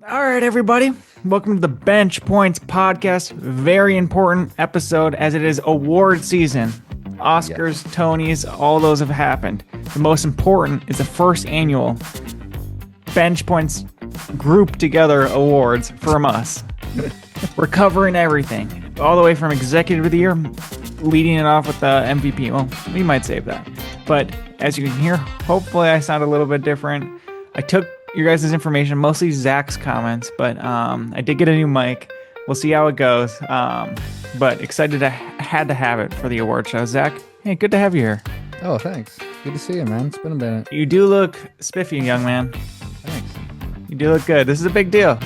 All right, everybody. Welcome to the Bench Points podcast. Very important episode as it is award season. Oscars, Yes. Tonys, all those have happened. The most important is the first annual Bench Points group together awards from us. We're covering everything, all the way from Executive of the Year, leading it off with the MVP. Well, we might save that. But as you can hear, hopefully I sound a little bit different. I took your guys' information, mostly Zach's comments, but I did get a new mic. We'll see how it goes. But excited to had to have it for the award show. Zach, hey, good to have you here. Oh, thanks. Good to see you, man. It's been a minute. You do look spiffy, young man. Thanks. You do look good. This is a big deal.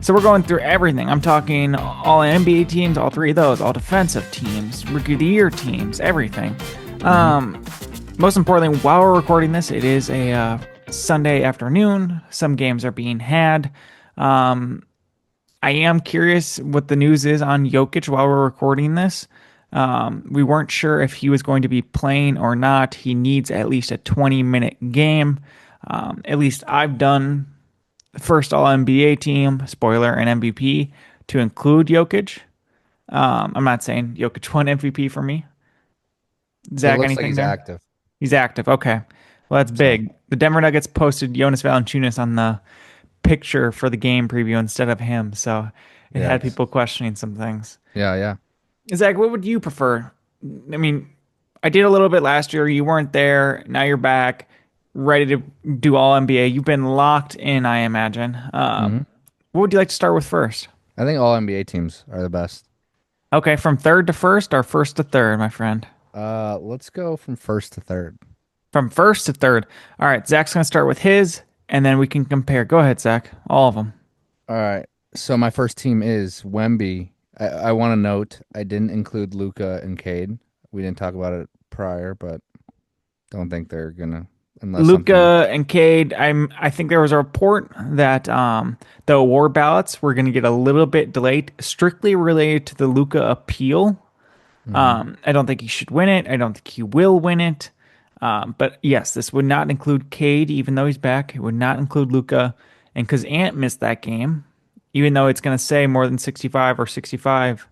So we're going through everything. I'm talking all NBA teams, all three of those, all defensive teams, Rookie of the Year teams, everything. Most importantly, while we're recording this, it is a Sunday afternoon. Some games are being had. I am curious what the news is on Jokic while we're recording this. We weren't sure if he was going to be playing or not. He needs at least a 20-minute game. At least I've done the first All-NBA team, spoiler, and MVP to include Jokic. I'm not saying Jokic won MVP for me. Zach, It looks anything like he's there? active. He's active. Okay. Well, that's big. The Denver Nuggets posted Jonas Valanciunas on the picture for the game preview instead of him, so it had Yes. people questioning some things. Yeah. Zach, what would you prefer? I mean, I did a little bit last year. You weren't there. Now you're back, ready to do all NBA. You've been locked in, I imagine. What would you like to start with first? I think all NBA teams are the best. Okay, from third to first or first to third, my friend? Let's go from first to third. From first to third. All right, Zach's going to start with his, and then we can compare. Go ahead, Zach. All of them. All right. So my first team is Wemby. I want to note I didn't include Luca and Cade. We didn't talk about it prior, but don't think they're gonna unless something. Luca and Cade. I think there was a report that the award ballots were going to get a little bit delayed, strictly related to the Luca appeal. I don't think he should win it. I don't think he will win it. But yes, this would not include Cade, even though he's back. It would not include Luca, and because Ant missed that game, even though it's going to say more than 65 or 65,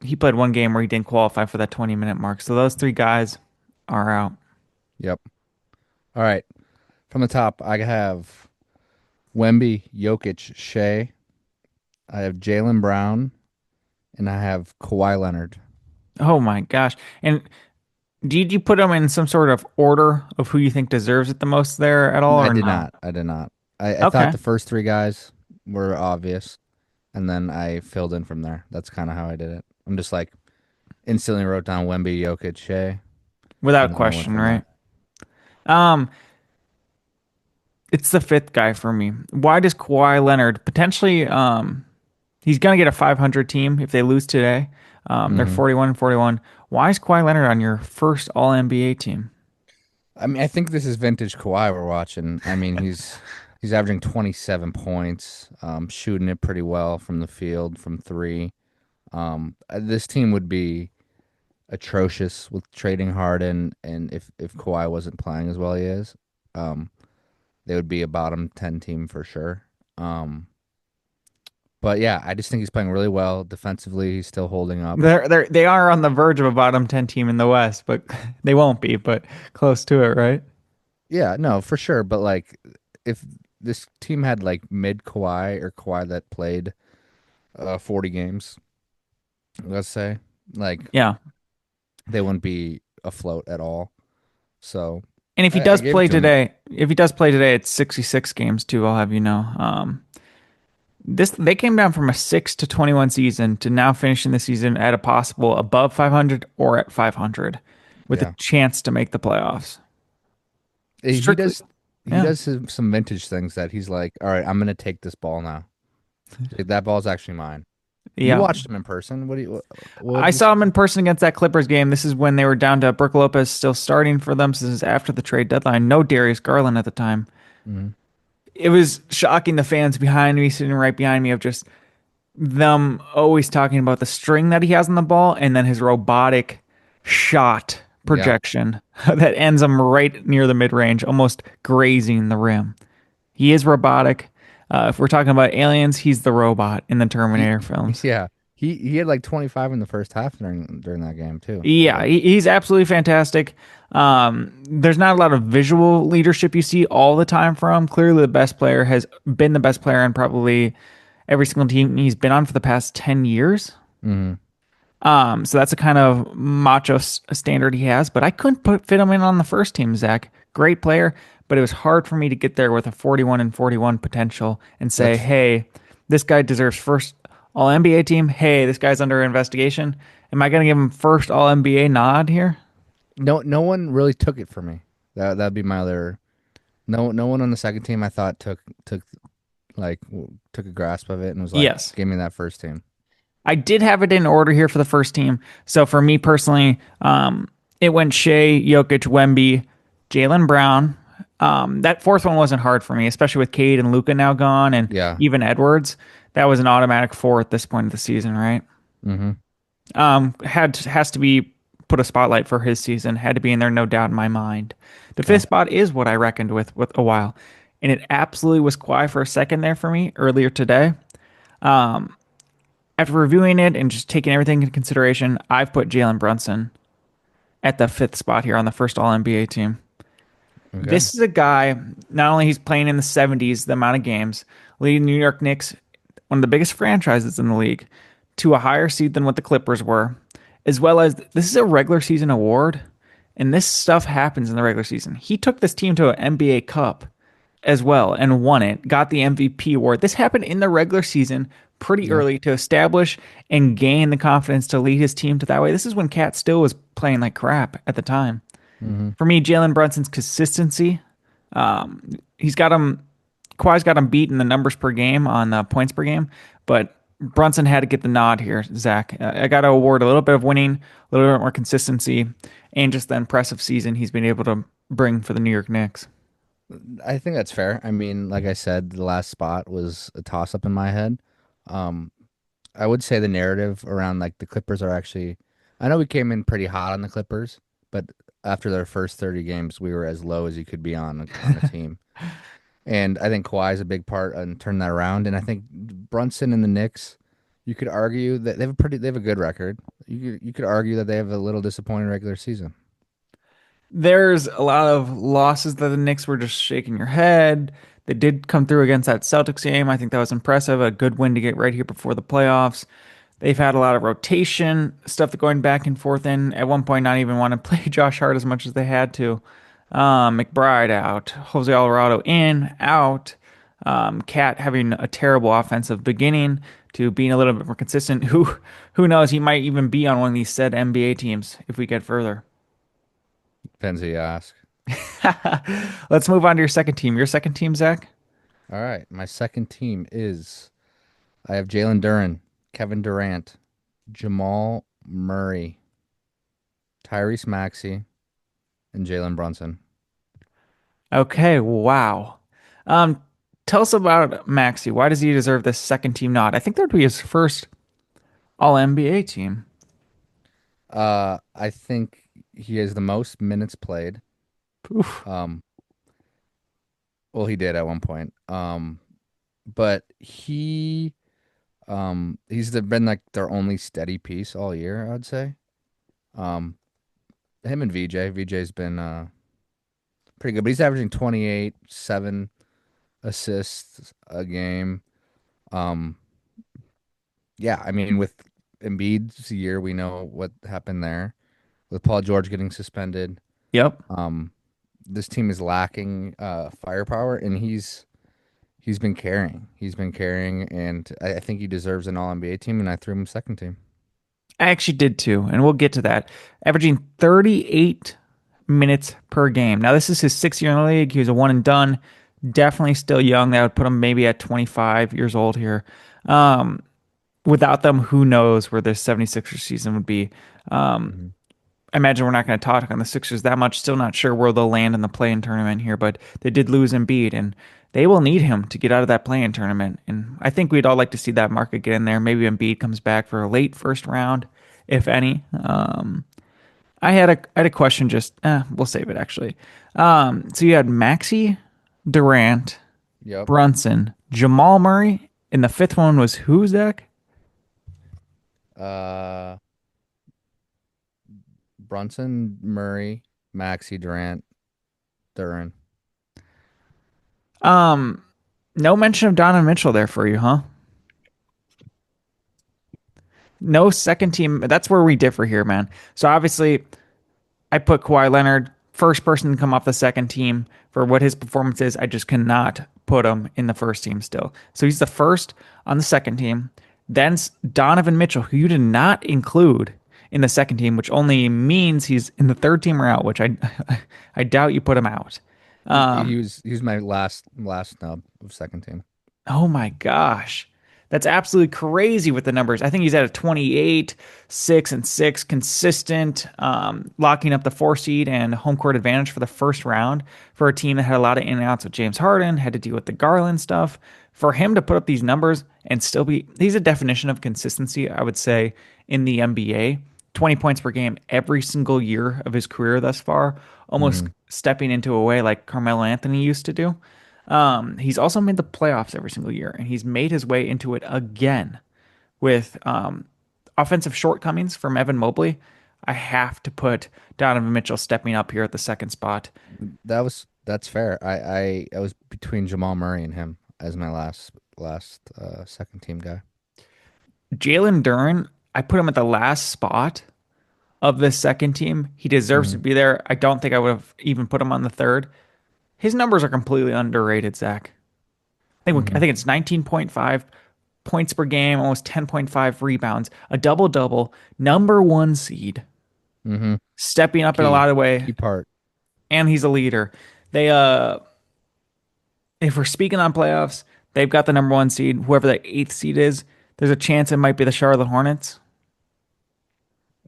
he played one game where he didn't qualify for that 20-minute mark. So those three guys are out. Yep. All right. From the top, I have Wemby, Jokic, Shea. I have Jalen Brown, and I have Kawhi Leonard. Oh my gosh! And did you put them in some sort of order of who you think deserves it the most there at all, I or did no? not. I did not. I Okay. thought the first three guys were obvious, and then I filled in from there. That's kind of how I did it. I'm just like instantly wrote down Wemby, Jokic, Shea, Without and then I went question, from there. right? Um, it's the fifth guy for me. Why does Kawhi Leonard potentially? He's gonna get a 500 team if they lose today. They're hmm 41 and 41. Why is Kawhi Leonard on your first All NBA team? I mean, I think this is vintage Kawhi we're watching. I mean, he's averaging 27 points, shooting it pretty well from the field from three. This team would be atrocious with trading Harden, and if Kawhi wasn't playing as well he is. Um, They would be a bottom 10 team for sure. But yeah, I just think he's playing really well defensively. He's still holding up. They are on the verge of a bottom 10 team in the West, but they won't be, but close to it, right? Yeah, no, for sure. But like, if this team had like mid Kawhi or Kawhi that played 40 games, let's say, like Yeah. they wouldn't be afloat at all. So And if he I does gave it play to him. today, it's 66 games too. I'll have you know. This they came down from a 6-21 season to now finishing the season at a possible above 500 or at 500, with a Yeah, chance to make the playoffs. he Strictly, does. He yeah, does some vintage things that he's like, all right, I'm gonna take this ball now. Like, that ball's actually mine. You yeah. watched him in person. What I did you saw him say? in person against that Clippers game. This is when they were down to Brook Lopez still starting for them. So this is after the trade deadline. No Darius Garland at the time. Mhm. It was shocking the fans behind me, sitting right behind me, of just them always talking about the string that he has on the ball and then his robotic shot Yeah. projection that ends him right near the mid range, almost grazing the rim. He is robotic. If we're talking about aliens, he's the robot in the He, Terminator films. yeah, he had like 25 in the first half during that game too. Yeah, So he's absolutely fantastic. There's not a lot of visual leadership you see all the time from. Clearly, the best player has been the best player in probably every single team he's been on for the past 10 years. mhm. So that's a kind of macho standard he has, but I couldn't fit him in on the first team, Zach. Great player, but it was hard for me to get there with a 41 and 41 potential and say, That's hey, this guy deserves first All NBA team. Hey, this guy's under investigation. Am I going to give him first All NBA nod here? no one really took it for me. That'd be my other. No one on the second team I thought took like took a grasp of it and was like, Yes. give me that first team. I did have it in order here for the first team. So for me personally, it went Shea, Jokic, Wemby, Jalen Brown. That fourth one wasn't hard for me, especially with Cade and Luca now gone, and Yeah. even Edwards. That was an automatic four at this point of the season, right? Mm-hmm. Has to be put a spotlight for his season. Had to be in there, no doubt in my mind. The fifth Okay. spot is what I reckoned with a while, and it absolutely was Kawhi for a second there for me earlier today. After reviewing it and just taking everything into consideration, I've put Jalen Brunson at the fifth spot here on the first All NBA team. Okay. This is a guy, not only he's playing in the 70s, the amount of games, leading the New York Knicks, one of the biggest franchises in the league, to a higher seed than what the Clippers were, as well as this is a regular season award, and this stuff happens in the regular season. He took this team to an NBA Cup as well and won it, got the MVP award. This happened in the regular season pretty Yeah. early to establish and gain the confidence to lead his team to that way. This is when Cat still was playing like crap at the time. Mm-hmm. For me, Jalen Brunson's consistency, he's got him, Kawhi's got him beat in the numbers per game on the points per game, but Brunson had to get the nod here, Zach. I got to award a little bit of winning, a little bit more consistency, and just the impressive season he's been able to bring for the New York Knicks. I think that's fair. I mean, like I said, the last spot was a toss up in my head. Um, I would say the narrative around like the Clippers are actually. I know we came in pretty hot on the Clippers, but after their first 30 games, we were as low as you could be on a team. And I think Kawhi is a big part in turning that around. And I think Brunson and the Knicks, you could argue that they have a good record. You could argue that they have a little disappointing regular season. There's a lot of losses that the Knicks were just shaking your head. They did come through against that Celtics game. I think that was impressive. A good win to get right here before the playoffs. They've had a lot of rotation stuff going back and forth in. At one point, not even want to play Josh Hart as much as they had to. McBride out, Jose Alvarado in, out. Cat having a terrible offensive beginning to being a little bit more consistent. Who knows? He might even be on one of these said NBA teams if we get further. Depends who you ask. Let's move on to your second team. Your second team, Zach? All right, my second team is I have Jalen Duren, Kevin Durant, Jamal Murray, Tyrese Maxey, and Jalen Brunson. Okay, wow. Um, Tell us about Maxi. Why does he deserve this second team nod? I think that would be his first All NBA team. I think he has the most minutes played. Oof. Um, well, he did at one point. But been like their only steady piece all year, I would say. Um, him and VJ. VJ's been pretty good, but he's averaging 28, 7 assists a game. Um, yeah, I mean, with Embiid's year, we know what happened there with Paul George getting suspended. Yep. Um, this team is lacking firepower, and he's been carrying. He's been carrying, and I think he deserves an All NBA team, and I threw him second team. I actually did too, and we'll get to that. Averaging 38 minutes per game. Now, this is his 6th year in the league. He was a one and done. Definitely still young. That would put him maybe at 25 years old here. Without them, who knows where their 76ers season would be. Hmm. I imagine we're not going to talk on the Sixers that much. Still not sure where they'll land in the play-in tournament here, but they did lose Embiid, and they will need him to get out of that play-in tournament. And I think we'd all like to see that market get in there. Maybe Embiid comes back for a late first round, if any. I had a question. Just we'll save it actually. So you had Maxi, Durant, Yep. Brunson, Jamal Murray, and the fifth one was who, Zach? Uh, Brunson, Murray, Maxi, Durant, Duran. Um, no mention of Donovan Mitchell there for you, huh? No second team. That's where we differ here, man. So obviously, I put Kawhi Leonard first person to come off the second team for what his performance is. I just cannot put him in the first team still. So he's the first on the second team. Then Donovan Mitchell, who you did not include in the second team, which only means he's in the third team or out, which I I doubt you put him out. He was my last snub of second team. Oh my gosh. That's absolutely crazy with the numbers. I think he's at a 28, 6 and 6 consistent, locking up the 4 seed and home court advantage for the first round for a team that had a lot of in and outs with James Harden, had to deal with the Garland stuff. For him to put up these numbers and still be, he's a definition of consistency, I would say, in the NBA. 20 points per game every single year of his career thus far, almost Hmm. stepping into a way like Carmelo Anthony used to do. He's also made the playoffs every single year, and he's made his way into it again with offensive shortcomings from Evan Mobley. I have to put Donovan Mitchell stepping up here at the second spot. That's fair. I was between Jamal Murray and him as my last second team guy. Jalen Duren, I put him at the last spot of the second team. He deserves to Hmm. be there. I don't think I would have even put him on the third. His numbers are completely underrated, Zach. I Hmm. think it's 19.5 points per game, almost 10.5 rebounds, a double double, number one seed, Hmm. stepping up in a Key lot of way, key part. and he's a leader. They if we're speaking on playoffs, they've got the number one seed. Whoever the eighth seed is, there's a chance it might be the Charlotte Hornets.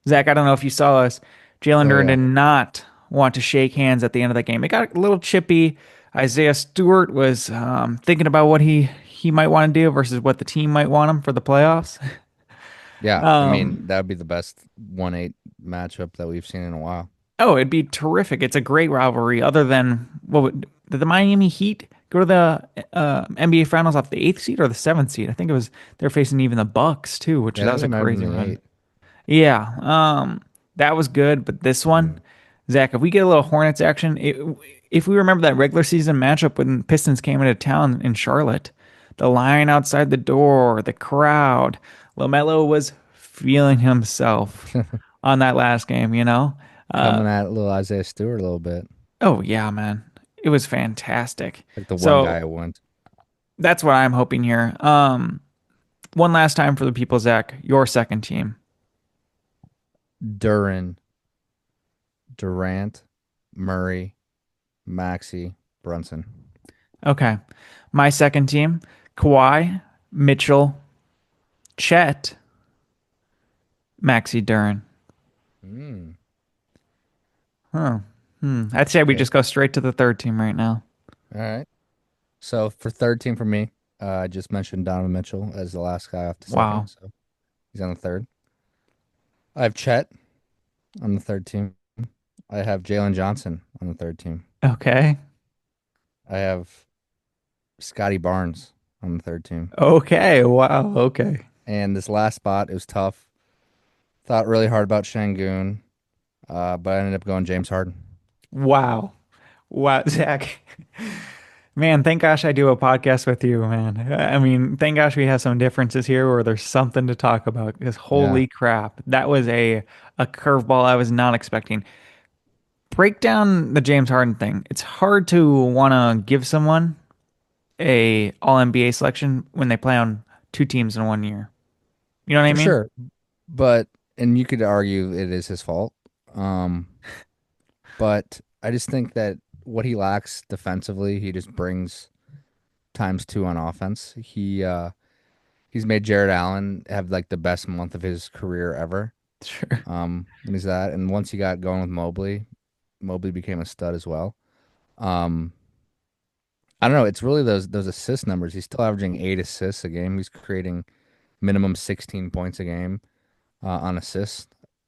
Zach, I don't know if you saw us. Jalen Oh Duren yeah. did not want to shake hands at the end of that game. It got a little chippy. Isaiah Stewart was thinking about what he might want to do versus what the team might want him for the playoffs. Yeah. I Um, mean, that would be the best 1-8 matchup that we've seen in a while. oh, it'd be terrific. It's a great rivalry. Other than did the Miami Heat go to the NBA Finals off the eighth seed or the seventh seed? I think it was they're facing even the Bucks too, which Yeah, I that think was it a might have been crazy the run. eight. Yeah, that was good. But this one, Mm. Zach, if we get a little Hornets action, if we remember that regular season matchup when Pistons came into town in Charlotte, the line outside the door, the crowd, LaMelo was feeling himself on that last game. Coming at little Isaiah Stewart a little bit. Oh yeah, man. It was fantastic. Like the one So guy who went. that's what I'm hoping here. One last time for the people, Zach, your second team. Duran, Durant, Murray, Maxi, Brunson. Okay. My second team, Kawhi, Mitchell, Chet, Maxi Duran. Mm. Huh. I'd say we Okay. just go straight to the third team right now. All right. So for third team for me, I just mentioned Donovan Mitchell as the last guy off the second. Wow. So he's on the third. I have Chet on the third team. I have Jalen Johnson on the third team. Okay. I have Scotty Barnes on the third team. Okay. Wow. Okay. And this last spot, it was tough. Thought really hard about Şengün, but I ended up going James Harden. Wow. Wow, Zach. Man, thank gosh I do a podcast with you, man. I mean, thank gosh we have some differences here where there's something to talk about. Because Yeah, holy crap, that was a curveball I was not expecting. Break down the James Harden thing. It's hard to want to give someone a All NBA selection when they play on two teams in one year. You know what I for mean? sure. But and you could argue it is his fault. Um, but I just think that what he lacks defensively, he just brings times two on offense. He's made Jared Allen have like the best month of his career ever. Sure. When he's that, and once he got going with Mobley, Mobley became a stud as well. Um, I don't know. It's really those assist numbers. He's still averaging 8 assists a game. He's creating minimum 16 points a game on assists,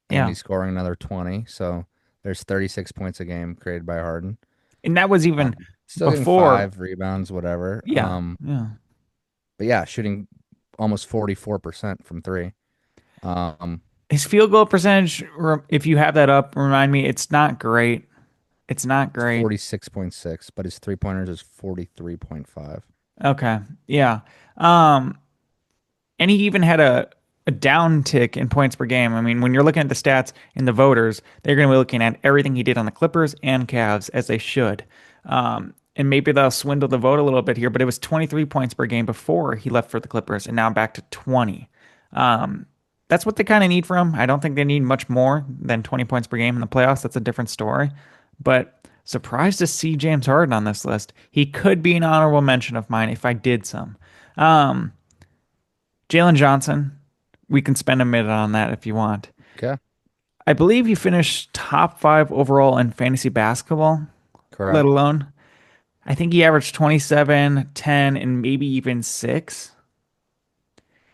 and Yeah. he's scoring another 20. So there's 36 points a game created by Harden. And that was even Um, Still getting before. 5 rebounds, whatever. Yeah, yeah. But yeah, shooting almost 44% from three. Um, His field goal percentage, if you have that up, remind me, it's not great. It's not it's great. 46.6, but his three-pointers is 43.5. Okay. Yeah. Um, and he even had a downtick in points per game. I mean, when you're looking at the stats in the voters, they're going to be looking at everything he did on the Clippers and Cavs as they should. And maybe they'll swindle the vote a little bit here, but it was 23 points per game before he left for the Clippers, and now back to 20. Um, that's what they kind of need from him. I don't think they need much more than 20 points per game in the playoffs. That's a different story. But surprised to see James Harden on this list. He could be an honorable mention of mine if I did some. Um, Jalen Johnson, we can spend a minute on that if you want. Okay, I believe he finished top 5 overall in fantasy basketball, let correct. alone. I think he averaged 27, 10, and maybe even 6.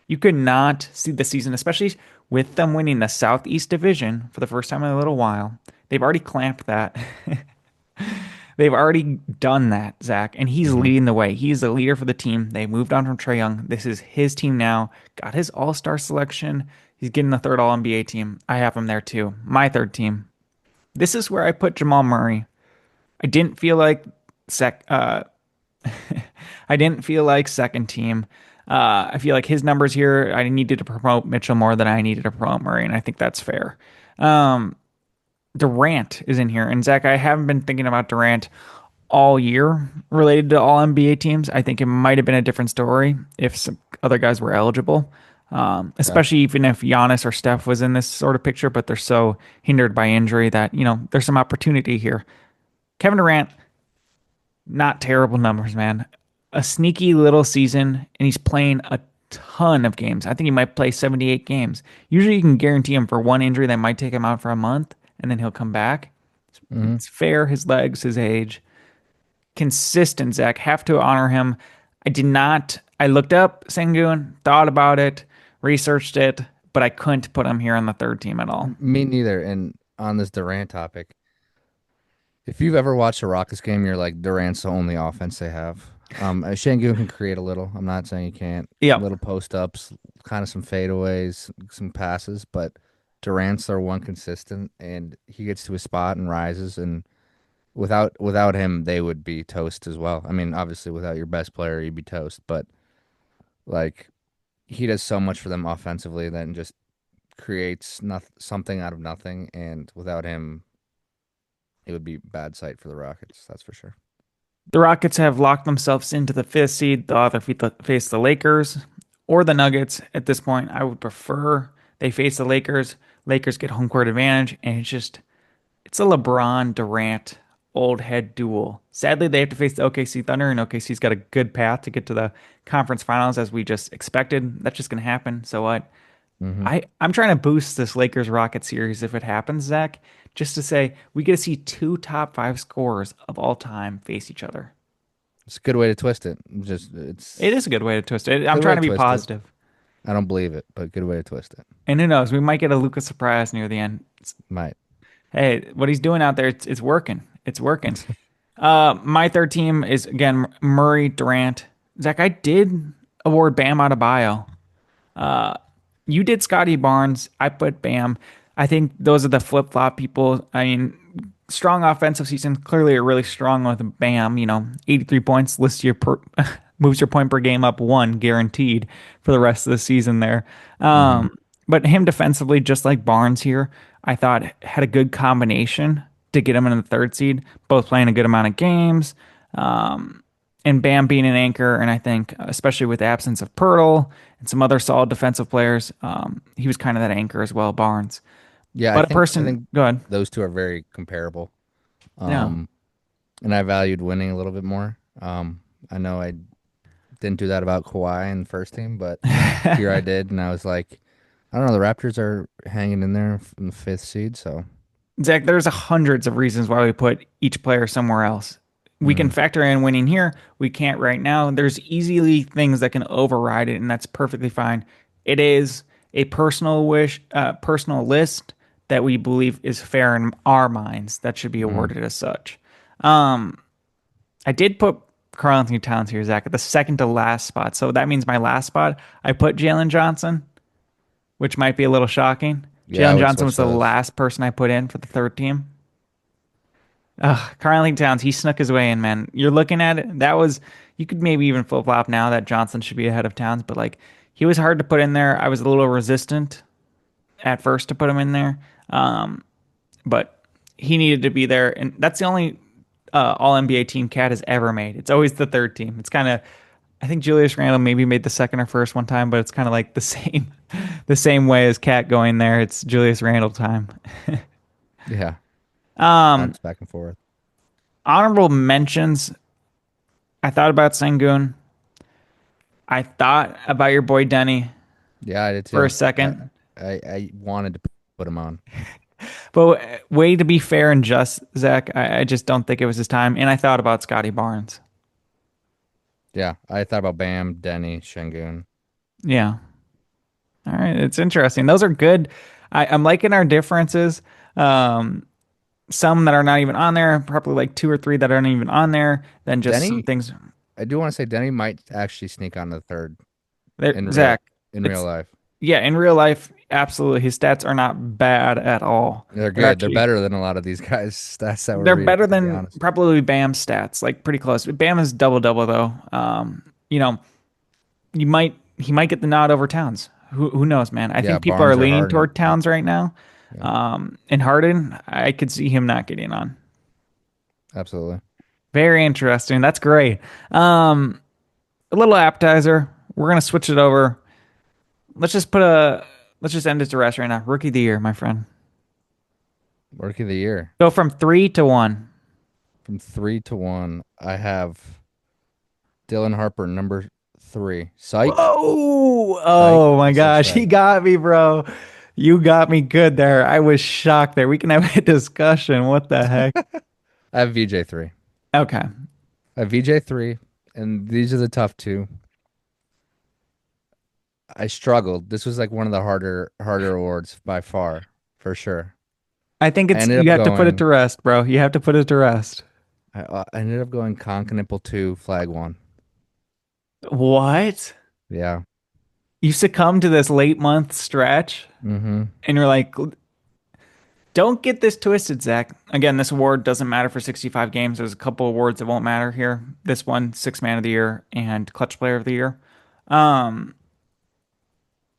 You could not see the season, especially with them winning the Southeast Division for the first time in a little while. They've already clamped that. They've already done that, Zach, and he's Hmm. leading the way. He's the leader for the team. They moved on from Trae Young. This is his team now. Got his All-Star selection. He's getting the third All-NBA team. I have him there too. My third team. This is where I put Jamal Murray. I didn't feel like sec. I didn't feel like second team. I feel like his numbers here. I needed to promote Mitchell more than I needed to promote Murray, and I think that's fair. Um, Durant is in here, and Zach, I haven't been thinking about Durant all year related to all NBA teams. I think it might have been a different story if some other guys were eligible, Okay. especially even if Giannis or Steph was in this sort of picture, but they're so hindered by injury that, there's some opportunity here. Kevin Durant, not terrible numbers, man. A sneaky little season, and he's playing a ton of games. I think he might play 78 games. Usually you can guarantee him for one injury that might take him out for a month, and then he'll come back. Hmm. It's fair, his legs, his age. Consistent, Zach. Have to honor him. I did not. I looked up Sengun, thought about it, researched it, but I couldn't put him here on the third team at all. Me neither. And on this Durant topic, if you've ever watched a Rockets game, you're like Durant's the only offense they have. Şengün can create a little. I'm not saying he can't. Yep. Little post ups, kind of some fadeaways, some passes, but Durant's their one consistent, and he gets to a spot and rises. And without him, they would be toast as well. I mean, obviously, without your best player, you'd be toast. But like he does so much for them offensively that just creates something out of nothing. And without him, it would be bad sight for the Rockets. That's for sure. The Rockets have locked themselves into the fifth seed. They'll either face the Lakers or the Nuggets. At this point, I would prefer they face the Lakers. Lakers get home court advantage, and it's a LeBron Durant old head duel. Sadly, they have to face the OKC Thunder, and OKC's got a good path to get to the conference finals as we just expected. That's just going to happen. So what? Hmm. I'm trying to boost this Lakers Rocket series if it happens, Zach, just to say we get to see two top 5 scorers of all time face each other. It's a good way to twist it. It It's is a good way to twist it. I'm good way trying to to be twist it. positive. I don't believe it, but good way to twist it. And who knows, we might get a Lucas surprise near the end. Might. Hey, what he's doing out there, it's working. It's working. My third team is again Murray Durant. Zach, I did award Bam Adebayo. You did Scotty Barnes. I put Bam. I think those are the flip flop people. I mean, strong offensive season. Clearly, a really strong with Bam. 83 points. Lists your moves your point per game up one guaranteed for the rest of the season there. Hmm. But him defensively, just like Barnes here, I thought had a good combination to get him in the third seed. Both playing a good amount of games. And Bam being an anchor, and I think especially with the absence of Pirtle and some other solid defensive players, he was kind of that anchor as well, Barnes. Yeah, I But a think I person, think go ahead. those two are very comparable. Yeah. Um, and I valued winning a little bit more. I know I didn't do that about Kawhi in the first team, but here I did, and I was like, I don't know, the Raptors are hanging in there in the fifth seed, so Zach, there's hundreds of reasons why we put each player somewhere else. We can mm, factor in winning here. We can't right now. There's easily things that can override it, and that's perfectly fine. It is a personal wish, personal list that we believe is fair in our minds that should be mm. awarded as such. Um, I did put Karl Anthony Towns here, Zach, at the second to last spot. So that means my last spot, I put Jalen Johnson, which might be a little shocking. Yeah, I Jalen would Johnson switch was the those. last person I put in for the third team. Karl Anthony Towns, he snuck his way in, man. You're looking at it. That was, you could maybe even flip flop now that Johnson should be ahead of Towns, but like he was hard to put in there. I was a little resistant at first to put him in there, but he needed to be there. And that's the only All NBA team Cat has ever made. It's always the third team. It's kind of, I think Julius Randle maybe made the second or first one time, but it's kind of like the same, the same way as Cat going there. It's Julius Randle time. Yeah, Um, bounce back and forth. Honorable mentions. I thought about Sengun. I thought about your boy Denny Yeah, I did for a too. second. I wanted to put him on. But way to be fair and just, Zach, I just don't think it was his time. And I thought about Scotty Barnes. Yeah, I thought about Bam, Denny, Şengün. Yeah. All right. It's interesting. Those are good. I'm liking our differences. Um, some that are not even on there, probably like two or three that aren't even on there. Then just some Denny, things I do want to say Denny might actually sneak on the third there. in real Zach, in real it's, life. yeah, in real life, absolutely. His stats are not bad at all. They're They're good. They're actually better than a lot of these guys' stats that They're better gonna be than honest. probably Bam's stats, like pretty close. Bam is double double though. You know, you might he might get the nod over Towns. Who knows, man? I Yeah, think people are Barnes or leaning Harden. toward Towns right now. Yeah, And Harden, I could see him not getting on. absolutely. Very interesting. That's great. Um, a little appetizer. We're gonna switch it over. Let's just put a let's just end it to rest right now. Rookie of the year, my friend. Rookie of the year. Go from 3 to 1. From 3 to 1, I have Dylan Harper, number 3. Psych. Whoa! Psych. Oh my So gosh, he psych. got me, bro. You got me good there. I was shocked there. We can have a discussion. What the heck? I have VJ3. Okay. I have VJ3, and these are the tough two. I struggled. This was like one of the harder awards by far, for sure. I think I it's ended you up have to put it to going rest, bro. You have to put it to rest. I ended up going Conk 2, Flag 1. What? Yeah. You succumb to this late month stretch Mm-hmm. and you're like, don't get this twisted, Zach. Again, this award doesn't matter for 65 games. There's a couple awards that won't matter here. This one, six man of the year and clutch player of the year. Um,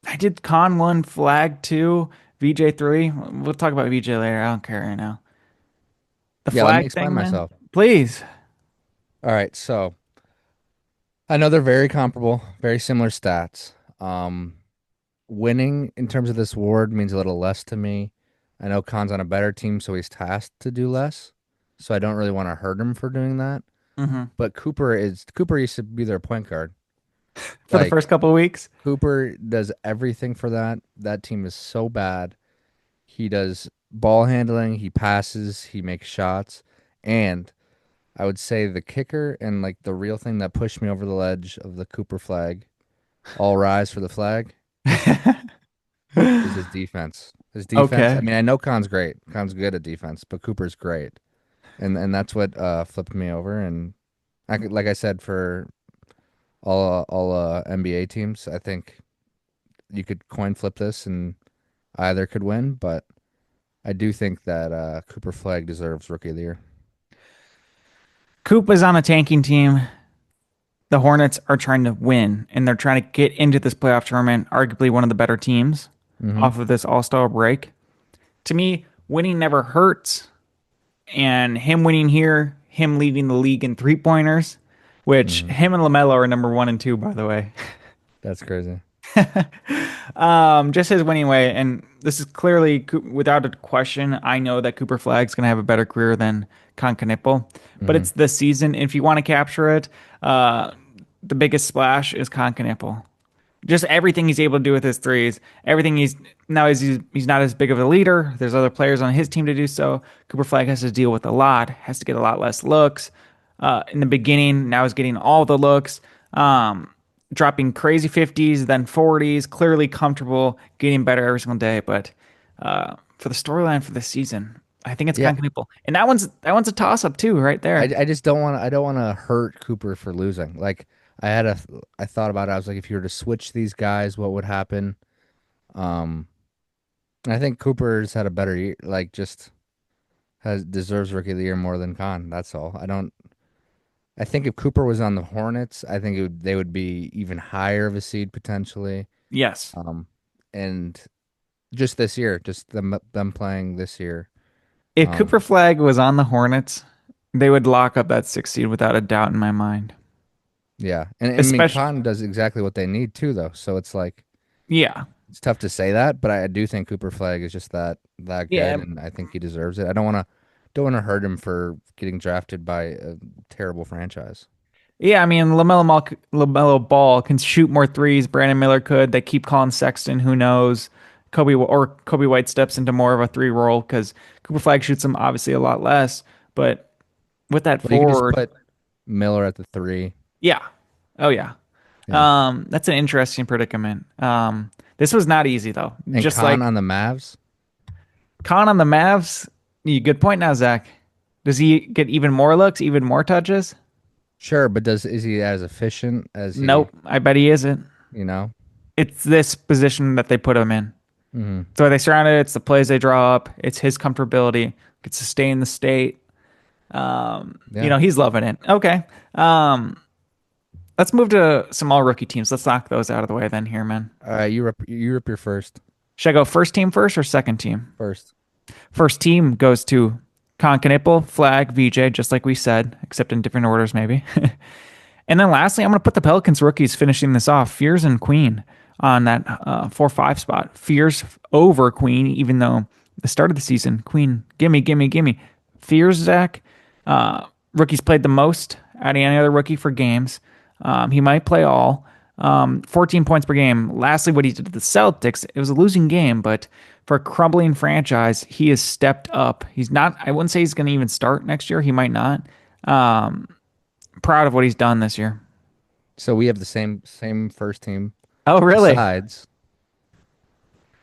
I did Con 1, Flag 2, VJ 3. We'll talk about VJ later. I don't care right now. The Yeah, let me flag explain thing, man? myself. Please. All right, so I know they're very comparable, very similar stats. Winning in terms of this award means a little less to me. I know Khan's on a better team, so he's tasked to do less. So I don't really want to hurt him for doing that. Hmm. But Cooper used to be their point guard. For the first Like couple of weeks. Cooper does everything for that. That team is so bad. He does ball handling, he passes, he makes shots, and I would say the kicker and like the real thing that pushed me over the ledge of the Cooper flag, all rise for the flag, is his defense. His defense. I Okay. mean, I know Khan's great. Khan's good at defense, but Cooper's great, and that's what flipped me over. And like I said, for all NBA teams, I think you could coin flip this, and either could win. But I do think that Cooper Flag deserves Rookie of the Year. Coop is on a tanking team. The Hornets are trying to win, and they're trying to get into this playoff tournament, arguably one of the better teams Hmm. off of this All-Star break. To me, winning never hurts. And him winning here, him leading the league in three-pointers, which Hmm. him and LaMelo are number 1 and 2, by the way. That's crazy. Just his winning way, and this is clearly without a question. I know that Cooper Flag's gonna have a better career than Concanipple, but Hmm. it's this season. If you want to capture it, the biggest splash is Concanipple. Just everything he's able to do with his threes, everything he's not as big of a leader. There's other players on his team to do so. Cooper Flag has to deal with a lot, has to get a lot less looks. In the beginning, now he's getting all the looks. Dropping crazy 50s, then 40s, clearly comfortable, getting better every single day. But for the storyline for this season, I think it's Yeah, Knieppel. And that one's a toss up too, right there. I just don't want to hurt Cooper for losing. Like I had a I thought about it. I was like, if you were to switch these guys, what would happen? Um, and I think Cooper's had a better year. Like just has deserves Rookie of the Year more than Khan. That's all. I don't. I think if Cooper was on the Hornets, I think they would be even higher of a seed potentially. Yes. Um, and just this year, just them playing this year. If Um, Cooper Flag was on the Hornets, they would lock up that 6 seed without a doubt in my mind. yeah, and I mean Especially, Khan does exactly what they need too, though. So it's like yeah. it's tough to say that, but I do think Cooper Flag is just that Yeah. good, and I think he deserves it. I don't want to hurt him for getting drafted by a terrible franchise. Yeah, I mean, LaMelo Ball can shoot more threes. Brandon Miller could. They keep calling Sexton. Who knows? Kobe White steps into more of a three role because Cooper Flag shoots him obviously a lot less. But with that Well, you could just forward, put Miller at the three. yeah, oh yeah, Yeah. that's an interesting predicament. This was not easy though. And Just Khan like on the Mavs? Khan on the Mavs. Good point now, Zach. Does he get even more looks, even more touches? Sure, but does is he as efficient as he, Nope. I bet he isn't. you know? It's this position that they put him in. Hmm. So they surround it. It's the plays they draw up. It's his comfortability. Could sustain the state. Yeah. He's loving it. Okay. Um, let's move to some all rookie teams. Let's knock those out of the way then here, man. All right, you rip your Should I go first team first or second team? first. First team goes to Concanipple, Flag, VJ, just like we said, except in different orders maybe. And then lastly, I'm going to put the Pelicans rookies finishing this off. Fears and Queen on that 4-5 spot. Fears over Queen, even though the start of the season, Queen, gimme, gimme, gimme. Fears, Zach, rookies played the most out of any other rookie for games. He might play all. 14 points per game. Lastly, what he did to the Celtics, it was a losing game, but for a crumbling franchise, he has stepped up. He's not, I wouldn't say he's going to even start next year. He might not. Um, Proud of what he's done this year. So we have the same first team. Oh, really? Besides,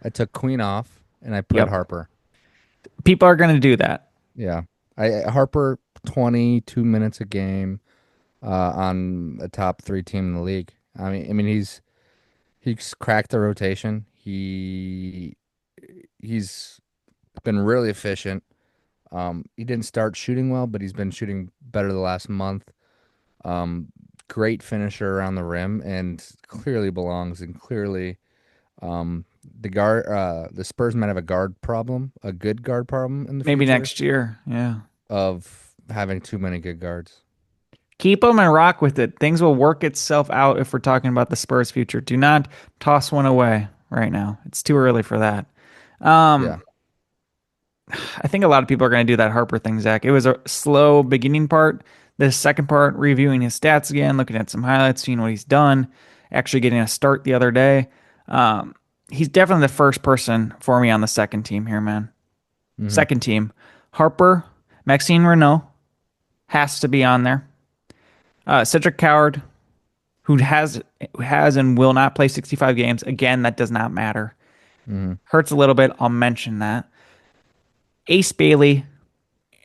I took Queen off and I put Yep. Harper. People are going to do that. Yeah. I Harper 22 minutes a game on a top 3 team in the league. I mean he's cracked the rotation. He's been really efficient. He didn't start shooting well, but he's been shooting better the last month. Um, Great finisher around the rim and clearly belongs and clearly the Spurs might have a good guard problem in the Maybe future next year. Yeah. of having too many good guards. Keep them and rock with it. Things will work itself out if we're talking about the Spurs' future. Do not toss one away right now. It's too early for that. Yeah. I think a lot of people are going to do that Harper thing, Zach. It was a slow beginning part. The second part, reviewing his stats again, looking at some highlights, seeing what he's done, actually getting a start the other day. He's definitely the first person for me on the second team here, man. Hmm. Second team, Harper, Maxine Renault has to be on there. Cedric Coward, who has and will not play 65 games. Again, that does not matter. Hmm. Hurts a little bit. I'll mention that. Ace Bailey,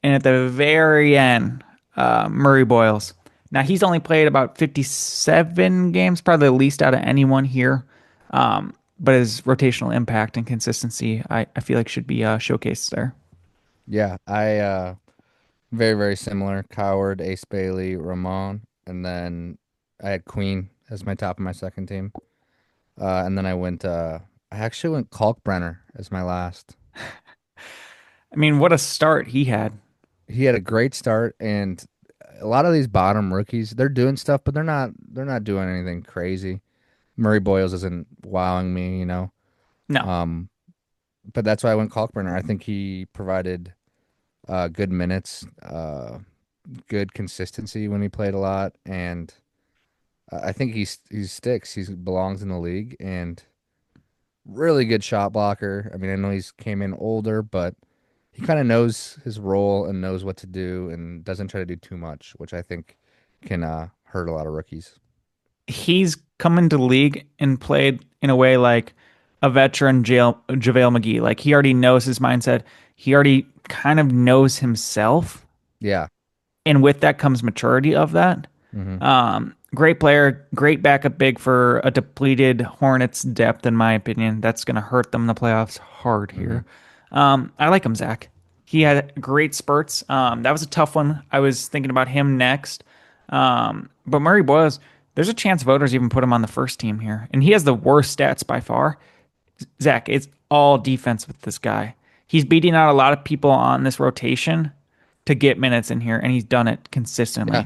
and at the very end, Murray Boyles. Now he's only played about 57 games, probably the least out of anyone here. But his rotational impact and consistency, I feel like should be showcased there. Yeah. I very, very similar. Coward, Ace Bailey, Ramon, and then I had Queen as my top of my second team. And then I actually went Kalkbrenner as my last. I mean, what a start he had. He had a great start, and a lot of these bottom rookies, they're doing stuff, but they're not doing anything crazy. Murray Boyles isn't wowing me, you know. No, Um, but that's why I went Kalkbrenner. I think he provided good minutes, good consistency when he played a lot, and I think he sticks. He belongs in the league, and really good shot blocker. I mean, I know he's came in older, but he kind of knows his role and knows what to do and doesn't try to do too much, which I think can hurt a lot of rookies. he's come into the league and played in a way like a veteran JaVale McGee. Like he already knows his mindset. He already kind of knows himself. Yeah. And with that comes maturity of that. Hmm. Great player, great backup big for a depleted Hornets depth, in my opinion. That's going to hurt them in the playoffs hard Hmm. here. I like him, Zach. He had great spurts. That was a tough one. I was thinking about him next. But Murray Boyles, there's a chance voters even put him on the first team here. And he has the worst stats by far. Zach, it's all defense with this guy. He's beating out a lot of people on this rotation to get minutes in here, and he's done it Yeah. consistently.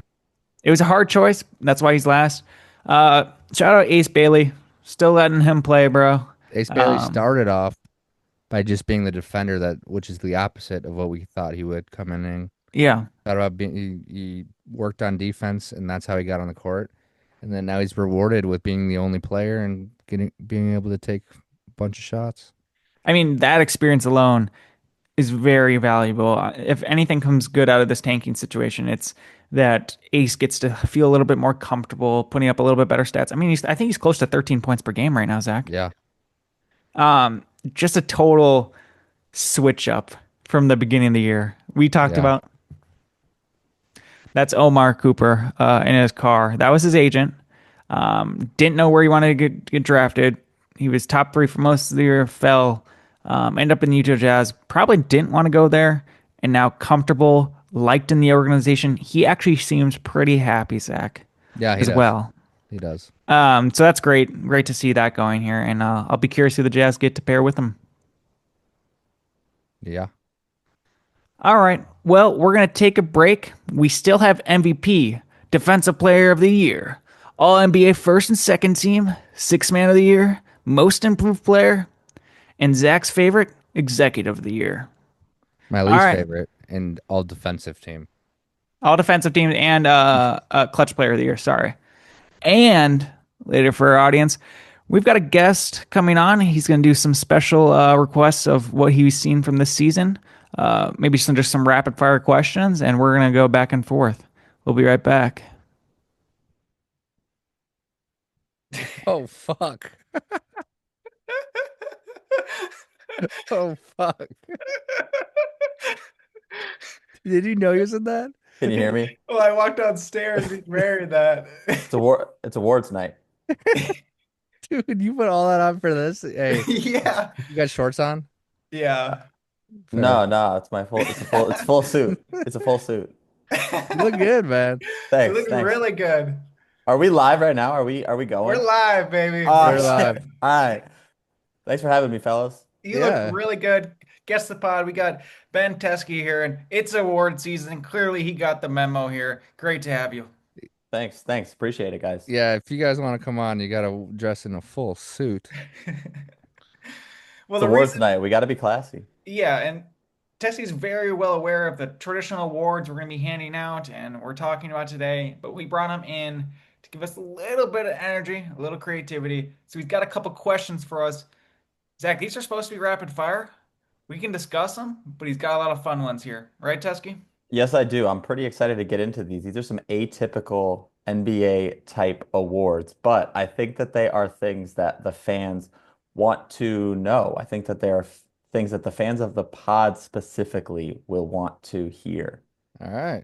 It was a hard choice. That's why he's last. Shout out Ace Bailey. Still letting him play, bro. Ace Bailey Um, started off by just being the defender that, which is the opposite of what we thought he would come in. yeah. Thought about being, he worked on defense, and that's how he got on the court. And then now he's rewarded with being the only player and being able to take a bunch of shots. I mean, that experience alone is very valuable. If anything comes good out of this tanking situation, it's that Ace gets to feel a little bit more comfortable, putting up a little bit better stats. I mean, I think he's close to 13 points per game right now, Zach. Yeah. Just a total switch up from the beginning of the year. We talked Yeah. about that's Omar Cooper in his car. That was his agent. Didn't know where he wanted to get drafted. He was top three for most of the year, fell, ended up in the Utah Jazz. Probably didn't want to go there, and now comfortable, liked in the organization. He actually seems pretty happy, Zach, Yeah, he as does. well. He does. So that's great. Great to see that going here, and I'll be curious who the Jazz get to pair with him. Yeah. All right. Well, we're going to take a break. We still have MVP, Defensive Player of the Year, All NBA first and second team, Sixth Man of the Year, Most Improved Player, and Zach's favorite, Executive of the Year. My All least right. favorite and all defensive team. All defensive teams and Clutch Player of the Year. Sorry. And later for our audience, we've got a guest coming on. He's going to do some special requests of what he's seen from this season. Maybe just some rapid fire questions, and we're going to go back and forth. We'll be right back. Oh fuck. Oh fuck. Did you know he was in that? Can you hear me? Well, I walked downstairs and married that. It's awards night. Dude, you put all that on for this? Hey, Yeah. you got shorts on? Yeah. Fair. No, it's full suit. It's a full suit. You look good, man. You Thanks, look thanks. really good. Are we live right now? Are we We're going? live, baby. Oh, We're shit. live. All right. Thanks for having me, fellas. You look Yeah. really good. Guess the pod. We got Ben Teske here, and it's award season. Clearly, he got the memo here. Great to have you. Thanks. Appreciate it, guys. Yeah, if you guys want to come on, you gotta dress in a full suit. Well, It's the awards reason, night. We got to be classy. yeah, and Teske's very well aware of the traditional awards we're going to be handing out and we're talking about today, but we brought him in to give us a little bit of energy, a little creativity. So he's got a couple questions for us. Zach, these are supposed to be rapid fire. We can discuss them, but he's got a lot of fun ones here. Right, Teske? Yes, I do. I'm pretty excited to get into these. These are some atypical NBA type awards, but I think that they are things that the fans want to know. I think that they are things that the fans of the pod specifically will want to hear. All right.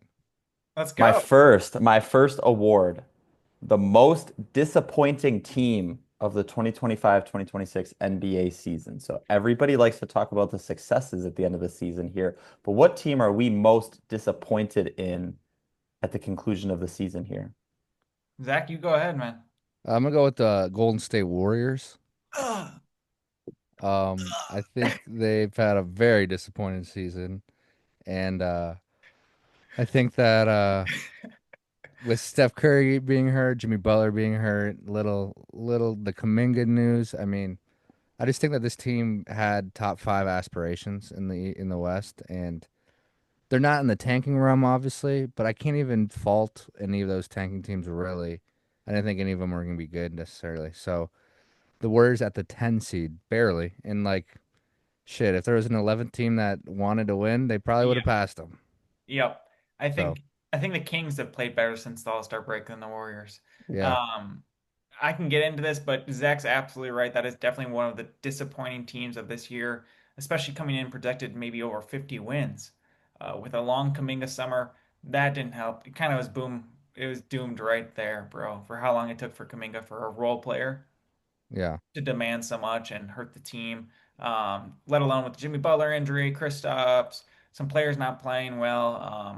Let's My go. first award, the most disappointing team of the 2025-2026 NBA season. So everybody likes to talk about the successes at the end of the season here, but what team are we most disappointed in at the conclusion of the season here? Zach, you go ahead, man. I'm gonna go with the Golden State Warriors. I think they've had a very disappointing season, and I think that with Steph Curry being hurt, Jimmy Butler being hurt, little the Kuminga news. I mean, I just think that this team had top five aspirations in the West, and they're not in the tanking realm, obviously, but I can't even fault any of those tanking teams really. I didn't think any of them were gonna be good necessarily. So the Warriors at the 10 seed, barely, and like shit, if there was an 11th team that wanted to win, they probably would Yeah. have passed them. Yep. I So think I think the Kings have played better since the All-Star break than the Warriors. yeah, Um, I can get into this, but Zach's absolutely right. That is definitely one of the disappointing teams of this year, especially coming in projected maybe over 50 wins. With a long Kaminga summer, that didn't help. It kind of was boom. It was doomed right there, bro, for how long it took for Kaminga for a role player Yeah. to demand so much and hurt the team. Let alone with the Jimmy Butler injury, Kristaps, some players not playing well,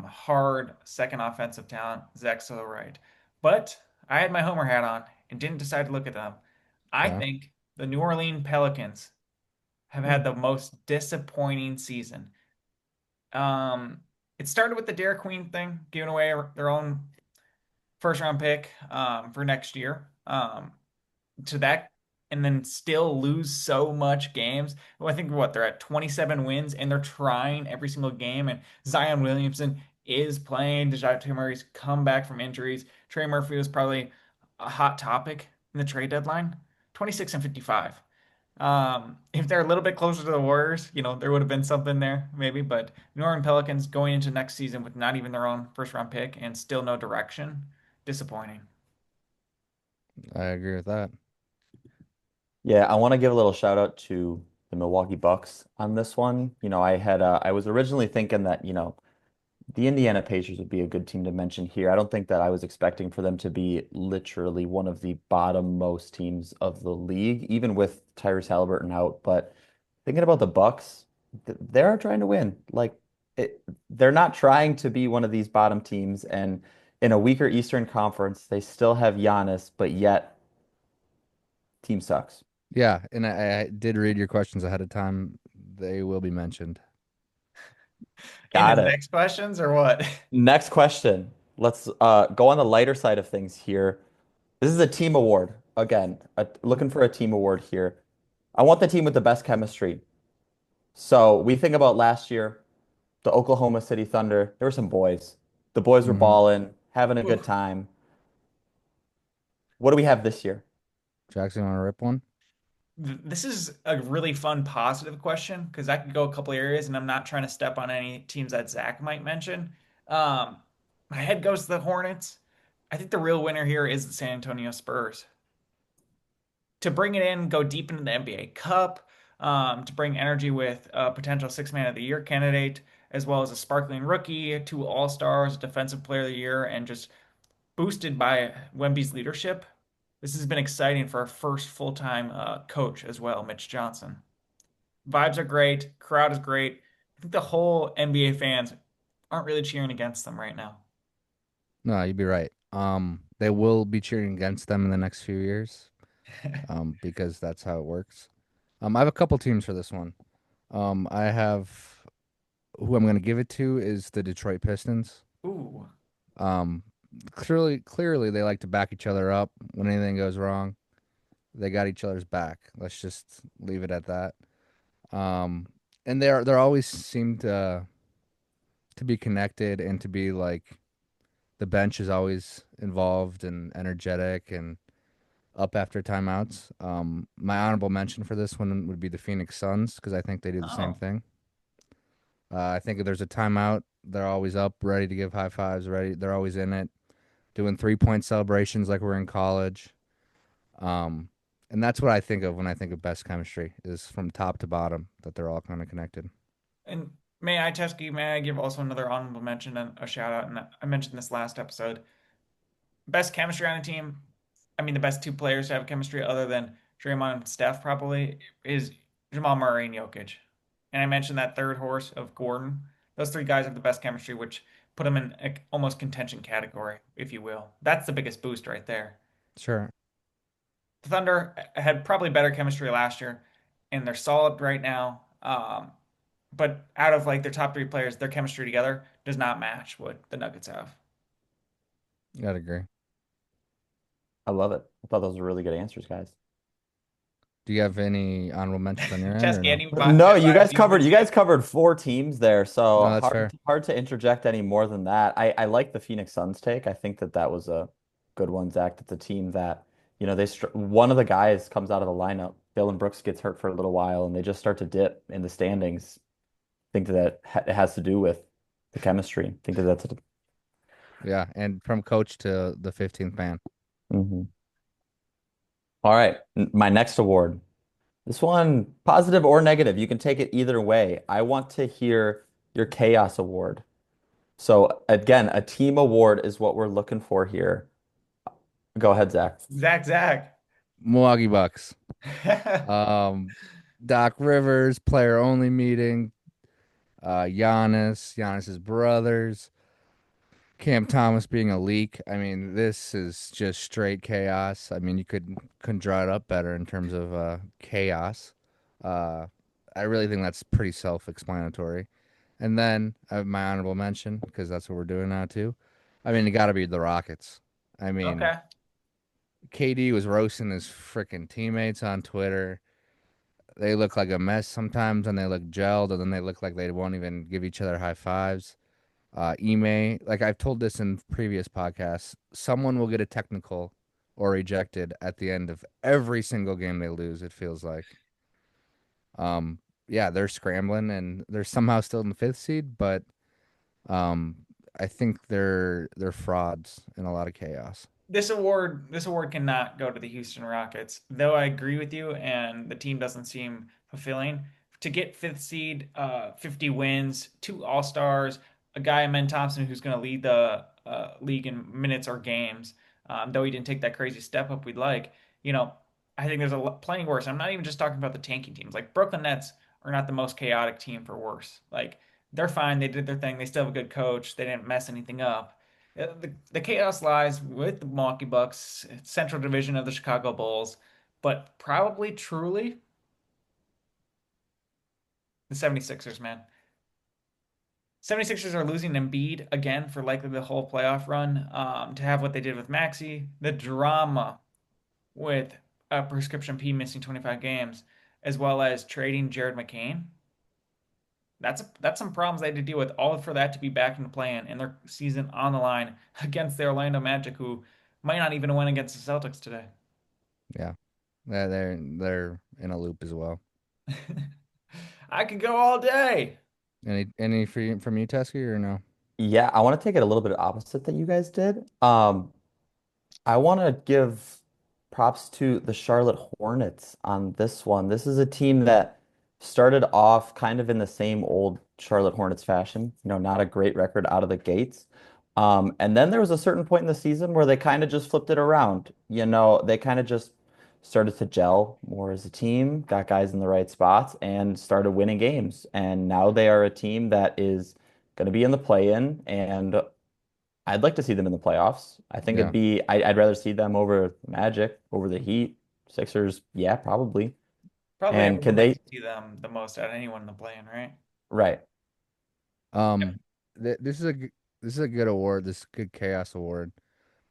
hard second offensive talent. Zach's so right. But I had my Homer hat on and didn't decide to look at them. I Okay. think the New Orleans Pelicans have Hmm. had the most disappointing season. Um, it started with the Derek Queen thing, giving away their own first round pick for next year. To that and then still lose so much games. Well, I think what they're at 27 wins and they're trying every single game. And Zion Williamson is playing. DeJounte Murray's come back from injuries. Trey Murphy was probably a hot topic in the trade deadline. 26 and 55. If they're a little bit closer to the Warriors, there would have been something there maybe. But New Orleans Pelicans going into next season with not even their own first round pick and still no direction, disappointing. I agree with that. Yeah, I want to give a little shout out to the Milwaukee Bucks on this one. I was originally thinking that, the Indiana Pacers would be a good team to mention here. I don't think that I was expecting for them to be literally one of the bottom most teams of the league, even with Tyrese Halliburton out. But thinking about the Bucks, they're trying to win. They're not trying to be one of these bottom teams. And in a weaker Eastern Conference, they still have Giannis, but yet team sucks. Yeah, and I did read your questions ahead of time. They will be mentioned. Into Got the it. next questions or what? Next question. Let's go on the lighter side of things here. This is a team award. Again, looking for a team award here. I want the team with the best chemistry. So we think about last year, the Oklahoma City Thunder. There were some boys. The boys were Hmm. balling, having a good Ooh. time. What do we have this year? Jackson, want to rip one? This is a really fun positive question because I could go a couple areas and I'm not trying to step on any teams that Zach might mention. Um, my head goes to the Hornets. I think the real winner here is the San Antonio Spurs. To bring it in, go deep into the NBA Cup, to bring energy with a potential Six Man of the Year candidate, as well as a sparkling rookie, two All Stars, Defensive Player of the Year, and just boosted by Wemby's leadership. This has been exciting for our first full-time coach as well, Mitch Johnson. Vibes are great, crowd is great. I think the whole NBA fans aren't really cheering against them right now. No, you'd be right. They will be cheering against them in the next few years, because that's how it works. I have a couple teams for this one. I have who I'm going to give it to is the Detroit Pistons. Ooh, Um, clearly they like to back each other up when anything goes wrong. They got each other's back. Let's just leave it at that. Um, and they're always seem to be connected and to be like the bench is always involved and energetic and up after timeouts. My honorable mention for this one would be the Phoenix Suns because I think they do the same oh, thing. I think if there's a timeout, they're always up, ready to give high fives, ready. They're always in it, doing 3-point celebrations like we're in college. Um, and that's what I think of when I think of best chemistry is from top to bottom that they're all kind of connected. and may I give also another honorable mention and a shout out? And I mentioned this last episode. Best chemistry on a team. I mean, the best two players to have chemistry other than Draymond and Steph probably is Jamal Murray and Jokic. And I mentioned that third horse of Gordon. Those three guys have the best chemistry, which put them in almost contention category, if you will. That's the biggest boost right there. Sure. The Thunder had probably better chemistry last year, and they're solid right now. But out of like their top three players, their chemistry together does not match what the Nuggets have. I'd agree. I love it. I thought those were really good answers, guys. Do you have any honorable mentions on your end or Chesky, no? any No, vibes you want you to guys say? covered four teams there, so No, that's fair. hard to interject any more than that. I like the Phoenix Suns take. I think that that was a good one, Zach. That's a team that, one of the guys comes out of the lineup. Dylan Brooks gets hurt for a little while, and they just start to dip in the standings. Think that it has to do with the chemistry. Think that that's Yeah, and from coach to the 15th man. Mhm. All right, my next award. This one, positive or negative, you can take it either way. I want to hear your chaos award. So again, a team award is what we're looking for here. Go ahead, Zach. Zach. Milwaukee Bucks. Um, Doc Rivers, player only meeting. Giannis's brothers, Cam Thomas being a leak. I mean, this is just straight chaos. I mean, you couldn't draw it up better in terms of chaos. Uh, I really think that's pretty self-explanatory. And then I have my honorable mention because that's what we're doing now too. I mean, it got to be the Rockets. I mean, Okay. KD was roasting his freaking teammates on Twitter. They look like a mess sometimes, and they look gelled, and then they look like they won't even give each other high fives. Ime, like I've told this in previous podcasts, someone will get a technical or rejected at the end of every single game they lose, it feels like. Yeah, they're scrambling and they're somehow still in the fifth seed, but um, I think they're frauds in a lot of chaos. This award cannot go to the Houston Rockets, though I agree with you, and the team doesn't seem fulfilling. To get fifth seed, 50 wins, two All-Stars, a guy, Ben Thompson, who's going to lead the league in minutes or games, though he didn't take that crazy step up we'd like. You know, I think there's plenty worse. I'm not even just talking about the tanking teams. Like Brooklyn Nets are not the most chaotic team for worse. Like they're fine. They did their thing. They still have a good coach. They didn't mess anything up. The chaos lies with the Milwaukee Bucks, Central Division of the Chicago Bulls, but probably truly the 76ers, man. 76ers are losing Embiid again for likely the whole playoff run. To have what they did with Maxey, the drama with Prescription P missing 25 games, as well as trading Jared McCain. That's some problems they had to deal with, all for that to be back in the play-in and their season on the line against the Orlando Magic, who might not even win against the Celtics today. Yeah, they're in a loop as well. I could go all day. Any from you, Teske, or no? Yeah, I want to take it a little bit opposite that you guys did. I want to give props to the Charlotte Hornets on this one. This is a team that started off kind of in the same old Charlotte Hornets fashion, not a great record out of the gates. And then there was a certain point in the season where they kind of just flipped it around. They kind of just started to gel more as a team, got guys in the right spots, and started winning games. And now they are a team that is going to be in the play-in, and I'd like to see them in the playoffs. I think Yeah, I'd rather see them over the Magic, over the Heat, Sixers. Yeah, probably. Probably And everyone can likes they? to see them the most out of anyone in the play-in, right? Right. Yep. Um, this is a good award. This is a good chaos award.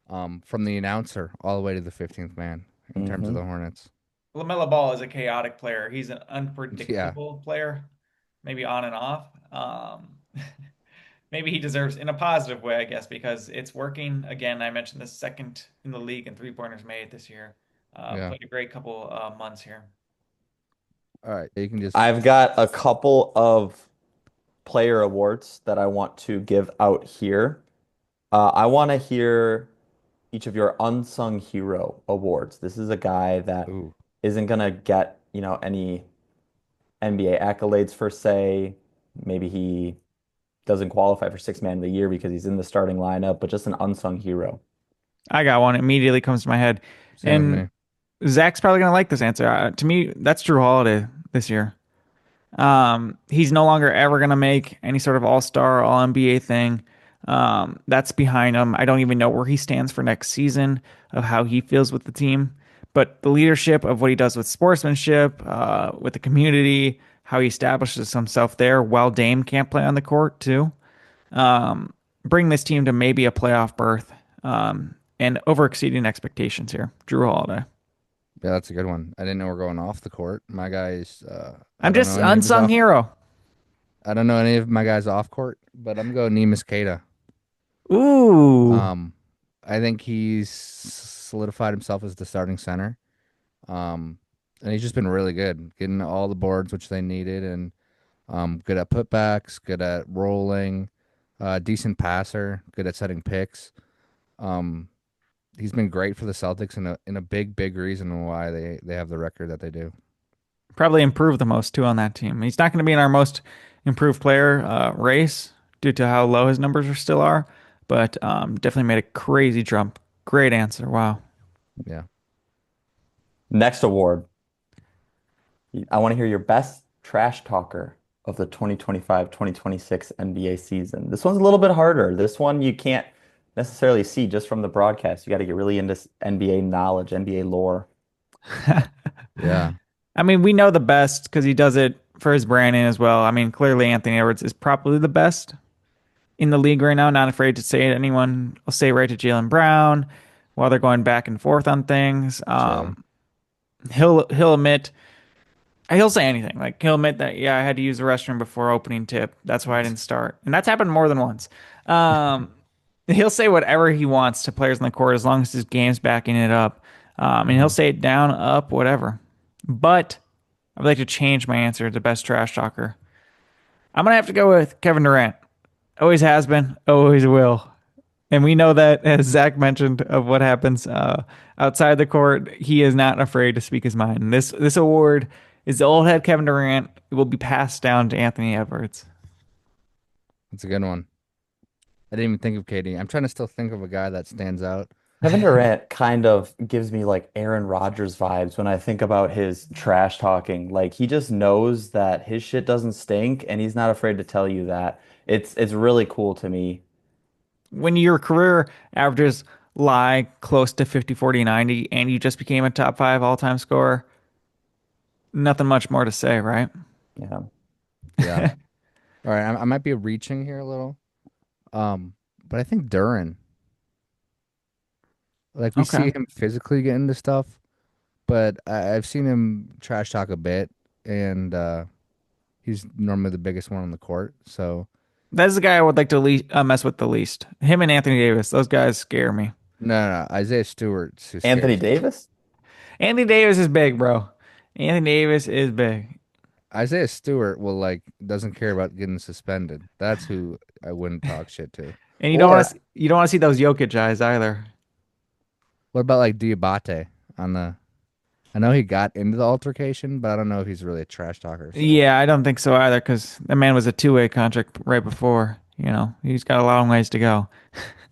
From the announcer all the way to the 15th man in terms of Hmm. the Hornets. LaMelo Ball is a chaotic player. He's an Yeah, unpredictable player, maybe on and off. Maybe he deserves in a positive way, I guess, because it's working. Again, I mentioned the second in the league in three-pointers made this year. yeah. Played a great couple months here. All right, you can just I've got a couple of player awards that I want to give out here. I want to hear each of your unsung hero awards. This is a guy that ooh, isn't gonna get, any NBA accolades per se. Maybe he doesn't qualify for six man of the year because he's in the starting lineup, but just an unsung hero. I got one immediately comes to my head, same with and me. Zach's probably gonna like this answer. To me, that's Drew Holiday this year. He's no longer ever gonna make any sort of All-Star, All NBA thing. That's behind him. I don't even know where he stands for next season of how he feels with the team. But the leadership of what he does with sportsmanship, with the community, how he establishes himself there while Dame can't play on the court too. Bring this team to maybe a playoff berth, and over exceeding expectations here. Drew Holiday. Yeah, that's a good one. I didn't know we're going off the court. My guys, I'm just unsung hero. I don't know any of my guys off court, but I'm going Neemias Queta. Ooh. Um, I think he's solidified himself as the starting center. Um, and he's just been really good, getting all the boards which they needed, and good at putbacks, good at rolling, decent passer, good at setting picks. Um, he's been great for the Celtics and a big reason why they have the record that they do. Probably improved the most too on that team. He's not going to be in our most improved player race due to how low his numbers are still are, but definitely made a crazy jump. Great answer. Wow. Yeah. Next award. I want to hear your best trash talker of the 2025-2026 NBA season. This one's a little bit harder. This one you can't necessarily see just from the broadcast. You got to get really into NBA knowledge, NBA lore. Yeah. I mean, we know the best because he does it for his branding as well. I mean, clearly Anthony Edwards is probably the best in the league right now. Not afraid to say it. Anyone will say right to Jaylen Brown while they're going back and forth on things. Jalen. He'll admit he'll say anything. Like he'll admit that yeah, I had to use the restroom before opening tip. That's why I didn't start, and that's happened more than once. Um, he'll say whatever he wants to players in the court as long as his game's backing it up. And he'll Mhm. say it down, up, whatever. But I'd like to change my answer to best trash talker. I'm gonna have to go with Kevin Durant. Always has been, always will. And we know that, as Zach mentioned, of what happens outside the court, he is not afraid to speak his mind. And this award is the old head Kevin Durant. It will be passed down to Anthony Edwards. That's a good one. I didn't even think of Katie. I'm trying to still think of a guy that stands out. Kevin Durant kind of gives me like Aaron Rodgers vibes when I think about his trash talking. Like he just knows that his shit doesn't stink and he's not afraid to tell you that. It's really cool to me. When your career averages lie close to 50, 40, 90, and you just became a top five all time scorer, nothing much more to say, right? Yeah. Yeah. All right. I might be reaching here a little. But I think Duran. Like we Okay. see him physically get into stuff, but I've seen him trash talk a bit, and he's normally the biggest one on the court. So That's the guy I would like to mess with the least. Him and Anthony Davis, those guys scare me. no, Isaiah Stewart's who Anthony scares me. Davis? Anthony Davis is big, bro. Anthony Davis is big. Isaiah Stewart will like doesn't care about getting suspended. That's who I wouldn't talk shit to. And Or you don't want to see those Jokic eyes either. What about like Diabate on the? I know he got into the altercation, but I don't know if he's really a trash talker. So Yeah, I don't think so either because that man was a two-way contract right before. You know, he's got a long ways to go.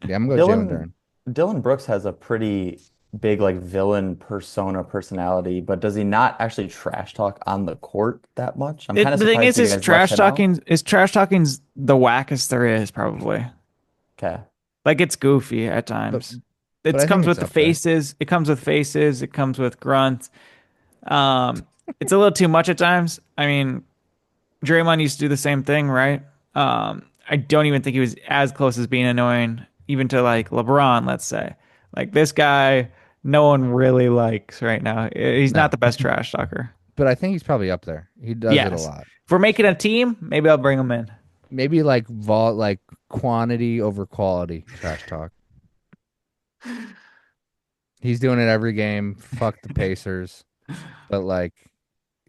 yeah, I'm gonna go Jalen Dylan Duran. Dylan Brooks has a pretty big like villain persona personality, but does he not actually trash talk on the court that much? I'm kind of The thing surprised you is guys left him out. trash talking's the wackest there is, probably. Okay. Like it's goofy at But times. but It I think comes it's with the up there. faces. It comes with faces. It comes with grunts. It's a little too much at times. I mean, Draymond used to do the same thing, right? I don't even think he was as close as being annoying, even to like LeBron, let's say. Like this guy, no one really likes right now. He's not No, the best trash talker. but I think he's probably up there. He does it a Yes. lot. If we're making a team, maybe I'll bring him in. Maybe like like quantity over quality trash talk. He's doing it every game. Fuck the Pacers, but like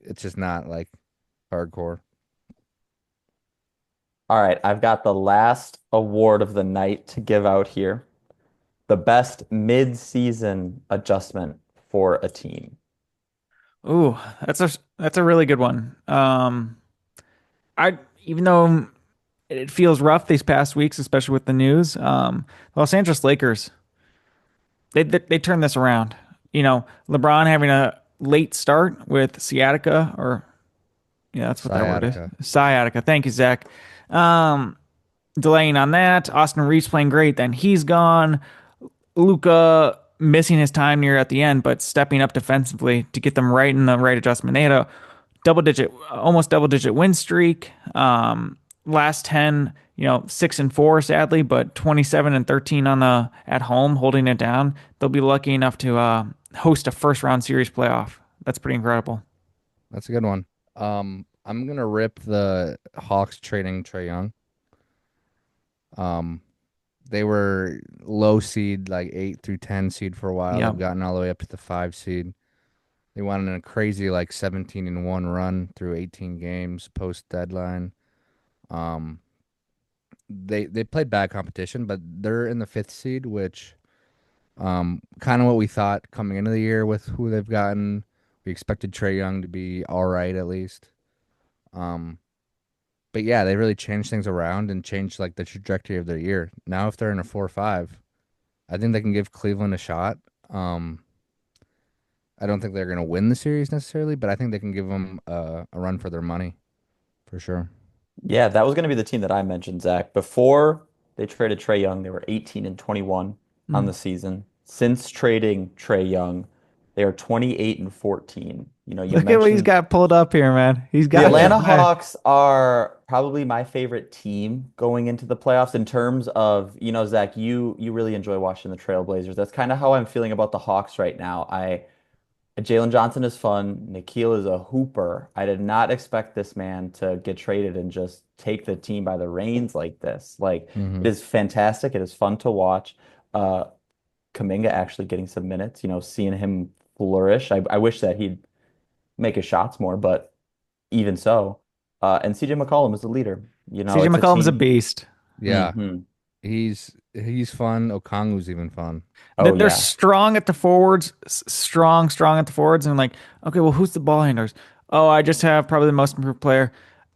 it's just not like hardcore. All right, I've got the last award of the night to give out here. The best mid-season adjustment for a team. Ooh, that's a really good one. I even though it feels rough these past weeks, especially with the news, the Los Angeles Lakers they turned this around. You know, LeBron having a late start with sciatica, or yeah, that's what that word is. Sciatica. Sciatica. Thank you, Zach. Um, Delaying on that. Austin Reeves playing great. Then he's gone. Luca missing his time near at the end, but stepping up defensively to get them right in the right adjustment. They had a almost double digit win streak. Last 10, 6-4, sadly, but 27-13 on the at home, holding it down. They'll be lucky enough to host a first round series playoff. That's pretty incredible. That's a good one. I'm gonna rip the Hawks trading Trae Young. Um, they were low seed, like 8 through 10 seed for a while. Yeah. They've gotten all the way up to the 5 seed. They went on a crazy like 17-1 run through 18 games post deadline. They played bad competition, but they're in the 5th seed, which Kind of what we thought coming into the year with who they've gotten. We expected Trae Young to be all right at least. Um, but yeah, they really changed things around and changed like the trajectory of their year. Now, if they're in a 4-5, I think they can give Cleveland a shot. Um, I don't think they're going to win the series necessarily, but I think they can give them a run for their money for sure. Yeah, that was going to be the team that I mentioned, Zach. Before they traded Trae Young, they were 18 and 21 on Mm. the season. Since trading Trae Young, they are 28 and 14. You Look at what he's mentioned got pulled up here, man. He's the got you Atlanta there. Hawks are probably my favorite team going into the playoffs in terms of, Zach, you really enjoy watching the Trailblazers. That's kind of how I'm feeling about the Hawks right now. Jalen Johnson is fun. Nikhil is a hooper. I did not expect this man to get traded and just take the team by the reins like this. Like, it Hmm. is fantastic. It is fun to watch. Uh, Kuminga actually getting some minutes, seeing him flourish. I wish that he'd make his shots more, but even so. And CJ McCollum is the leader. CJ It's a McCollum's a team. beast. Yeah, Hmm. he's fun. Okongu's even fun. Oh, They're yeah. strong at the forwards, strong at the forwards, and like, okay, well, who's the ball handlers? Oh, I just have probably the most improved player.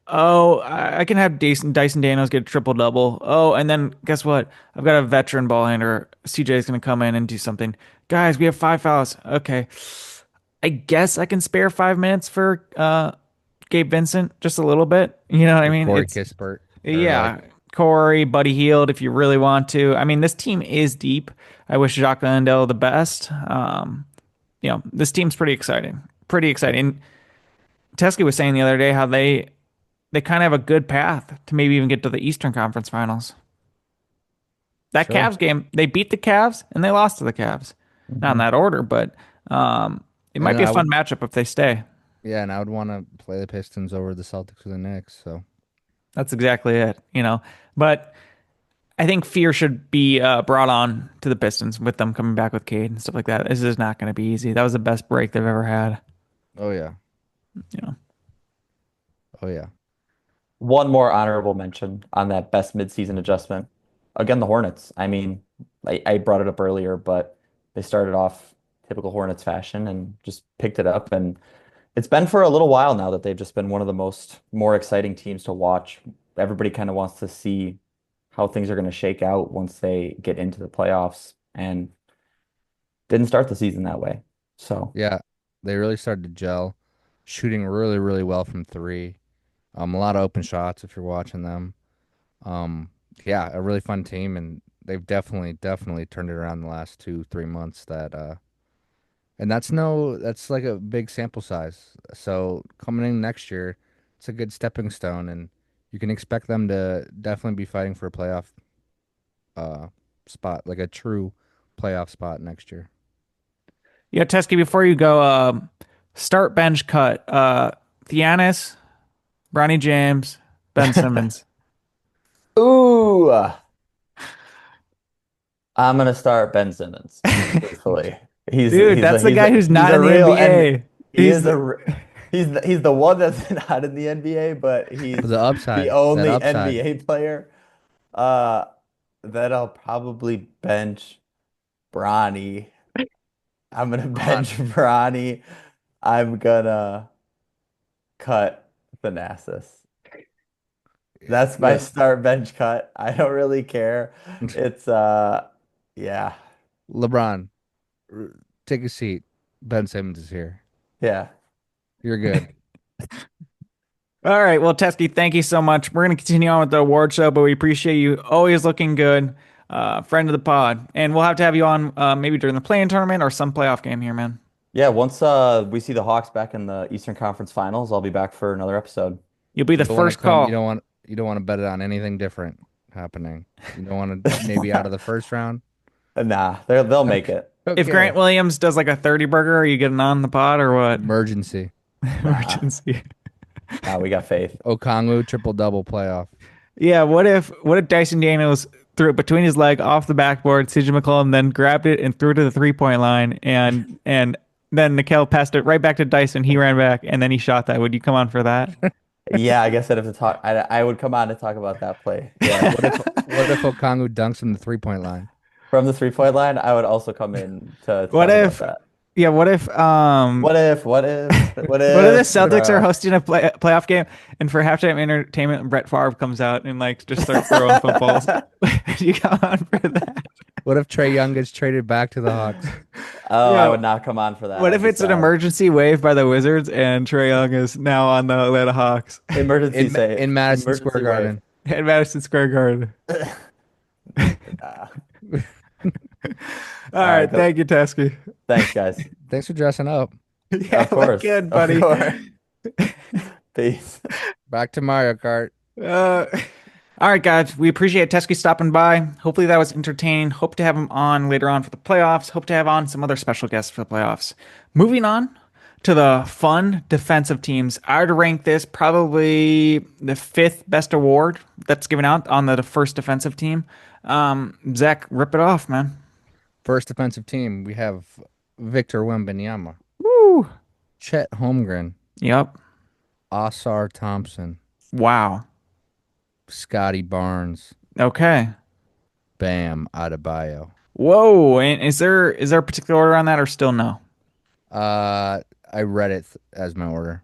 Oh, I can have Dyson Daniels get a triple double. Oh, and then guess what? I've got a veteran ball handler. CJ is going to come in and do something. Guys, we have 5 fouls. Okay, I guess I can spare 5 minutes for Gabe Vincent, just a little bit. You know what I Or mean? Corey It's Kispert, or like, Yeah, Corey, Buddy Heald, if you really want to. I mean, this team is deep. I wish Jacques Landale the best. This team's pretty exciting. Pretty exciting. Teske was saying the other day how they kind of have a good path to maybe even get to the Eastern Conference Finals. That sure. Cavs game, they beat the Cavs and they lost to the Cavs. Not in Hmm. that order, but it might And be a I fun would, matchup if they stay. yeah, and I would want to play the Pistons over the Celtics or the Knicks. So That's exactly it. But I think fear should be brought on to the Pistons with them coming back with Cade and stuff like that. This is not going to be easy. That was the best break they've ever had. oh yeah, You know, oh yeah. One more honorable mention on that best midseason adjustment. Again, the Hornets. I mean, I brought it up earlier, but they started off typical Hornets fashion and just picked it up. And it's been for a little while now that they've just been one of the more exciting teams to watch. Everybody kind of wants to see how things are going to shake out once they get into the playoffs, and didn't start the season that way. So, Yeah, they really started to gel, shooting really, really well from three. A lot of open shots if you're watching them. Um, yeah, a really fun team, and they've definitely, definitely turned it around the last 2, 3 months. And that's like a big sample size. So coming in next year, it's a good stepping stone, and you can expect them to definitely be fighting for a playoff uh spot, like a true playoff spot next year. yeah, Teskey, before you go, start bench cut. Giannis, Bronny James, Ben Simmons. ooh, I'm gonna start Ben Simmons, truthfully. He's Dude, he's a that's the he's guy a who's he's not a in the real and NBA. he He's is the, he's the one that's not in the NBA, but For he's the the upside, that only upside. NBA player. Uh, that I'll probably bench Bronny. I'm gonna Come bench Bronny. I'm gonna cut Thanasis. That's my Le start bench cut. I don't really care. It's yeah. LeBron, r- take a seat. Ben Simmons is here. Yeah. You're good. All right. Well, Teskey, thank you so much. We're going to continue on with the award show, but we appreciate you always looking good. Friend of the pod. And we'll have to have you on maybe during the play-in tournament or some playoff game here, man. Yeah, once we see the Hawks back in the Eastern Conference Finals, I'll be back for another episode. You'll be the You don't want to first come. call. You don't want to bet it on anything different happening. You don't want to maybe out of the first round. Nah, they'll make Okay. it. If Grant Okay. Williams does like a 30 burger, are you getting on the pod or what? Emergency. Nah, Emergency. nah, we got faith. Okongwu triple double playoff. Yeah, what if Dyson Daniels threw it between his leg off the backboard, CJ McCollum then grabbed it and threw it to the 3-point line and then Nikel passed it right back to Dyson. He ran back and then he shot that. Would you come on for that? Yeah, I guess I'd have to talk. I would come on to talk about that play. Yeah. What if Okongwu dunks from the 3-point line? from the 3-point line, I would also come in to What talk about if, that. yeah, what if What if? What if? What what if the if, Celtics are bro? hosting a playoff game and for halftime entertainment Brett Favre comes out and like just starts throwing footballs? You come on for that? What if Trey Young gets traded back to the Hawks? Oh, I Yeah. would not come on for that. What I'd if be it's an sad. emergency wave by the Wizards and Trae Young is now on the Atlanta Hawks Emergency In save. in Madison Square Emergency wave. Garden. at Madison Square Garden? Nah. All All right, right. thank you, Teske. Thanks, guys. Thanks for dressing up. Yeah, Of look course. good, Of buddy. course. Peace. Back to Mario Kart. Uh, all right, guys. We appreciate Teske stopping by. Hopefully that was entertaining. Hope to have him on later on for the playoffs. Hope to have on some other special guests for the playoffs. Moving on to the fun defensive teams. I would rank this probably the fifth best award that's given out on the first defensive team. Zach, rip it off, man. First defensive team, we have Victor Wembanyama, Woo. Chet Holmgren, Yep. Osar Thompson, Wow. Scotty Barnes, Okay. Bam Adebayo. Whoa. And is there a particular order on that or still no? I read it as my order.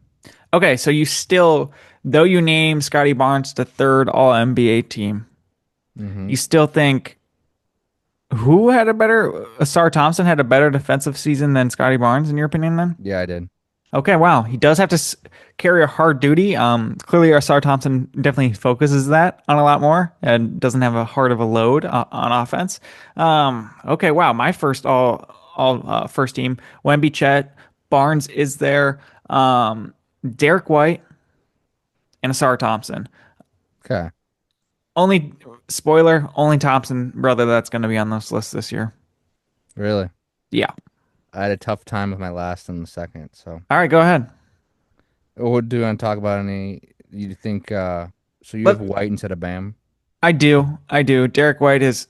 Okay, so you still, though you name Scotty Barnes the third All NBA team, Mm-hmm. you still think who had a better? Asar Thompson had a better defensive season than Scotty Barnes, in your opinion? Then Yeah, I did. okay, wow, he does have to carry a hard duty. Clearly, Asar Thompson definitely focuses that on a lot more and doesn't have a hard of a load on offense. Okay, wow, my first all first team: Wemby, Chet, Barnes is there. Derek White and Asar Thompson. Okay. Only spoiler, only Thompson brother that's going to be on this list this year. Really? Yeah. I had a tough time with my last and the second. So, All right, go ahead. what do you want to talk about? Any? You think? So you Let- have White instead of Bam? I do. Derek White has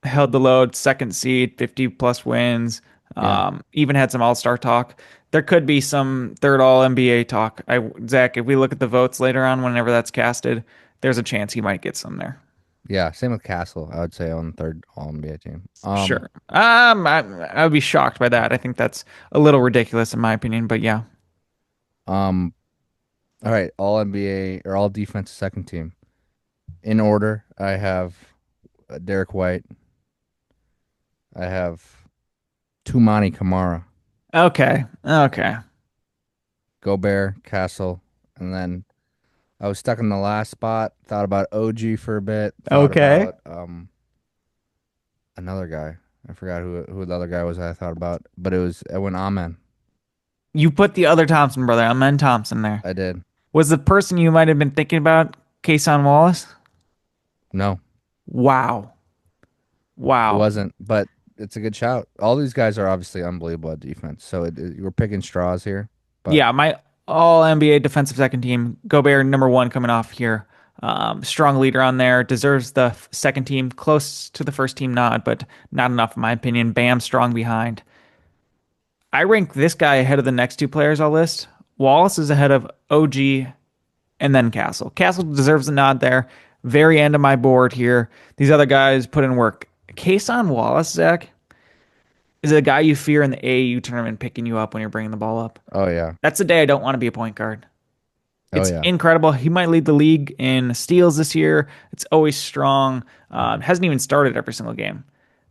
held the load, second seed, 50 plus wins. Yeah. Even had some All-Star talk. There could be some third All NBA talk. Zach, if we look at the votes later on, whenever that's casted, there's a chance he might get some there. Yeah. Same with Castle. I would say on the third All NBA team. Sure. I would be shocked by that. I think that's a little ridiculous in my opinion, but yeah. All right. All NBA or all defensive second team. In order, I have Derek White. I have Tumani Kamara, Okay. Gobert, Castle, and then I was stuck in the last spot. Thought about OG for a bit. Thought Okay. about, another guy. I forgot who the other guy was I thought about, but I went Amen. You put the other Thompson brother, Amen Thompson there. I did. Was the person you might have been thinking about Kason Wallace? No, Wow. it wasn't, but it's a good shout. All these guys are obviously unbelievable at defense. So we're picking straws here. But Yeah, my all NBA defensive second team, Gobert number one coming off here. Strong leader on there, deserves the second team, close to the first team nod, but not enough in my opinion. Bam strong behind. I rank this guy ahead of the next two players I'll list. Wallace is ahead of OG and then Castle. Castle deserves a nod there. Very end of my board here. These other guys put in work. Kason Wallace, Zach, is a guy you fear in the AAU tournament picking you up when you're bringing the ball up. oh yeah, That's the day I don't want to be a point guard. It's yeah. incredible. He might lead the league in steals this year. It's always strong. Hasn't even started every single game,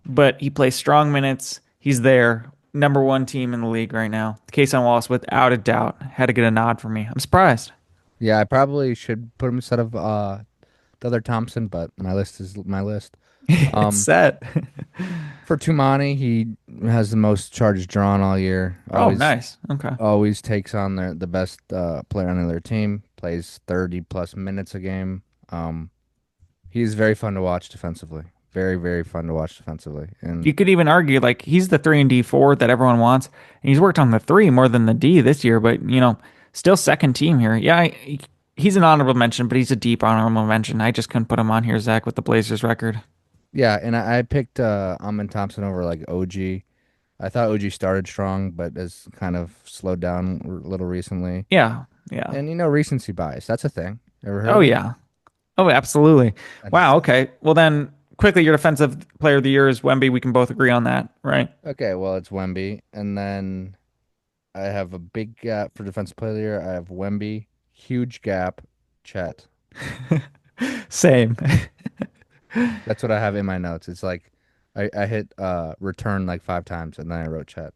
but he plays strong minutes. He's there. Number one team in the league right now. Kason Wallace, without a doubt, had to get a nod from me. I'm surprised. Yeah, I probably should put him instead of the other Thompson, but my list is my list. It's set. For Tumani, he has the most charges drawn all year. Oh, nice. Okay. Always takes on the best player on their team. Plays 30 plus minutes a game. He's very fun to watch defensively. Very, very fun to watch defensively. And You could even argue like he's the 3 and D forward that everyone wants, and he's worked on the 3 more than the D this year. But still second team here. Yeah, he's an honorable mention, but he's a deep honorable mention. I just couldn't put him on here, Zach, with the Blazers record. yeah, and I picked Amin Thompson over like OG. I thought OG started strong, but has kind of slowed down a little recently. Yeah. And recency bias. That's a thing. Ever heard Oh of it? yeah. Oh, absolutely. Wow. Okay. Well then, quickly, your defensive player of the year is Wemby. We can both agree on that, right? Okay, well, it's Wemby. And then I have a big gap for defensive player of the year. I have Wemby, huge gap, Chet. Same. That's what I have in my notes. It's like I hit return like 5 times and then I wrote Chet.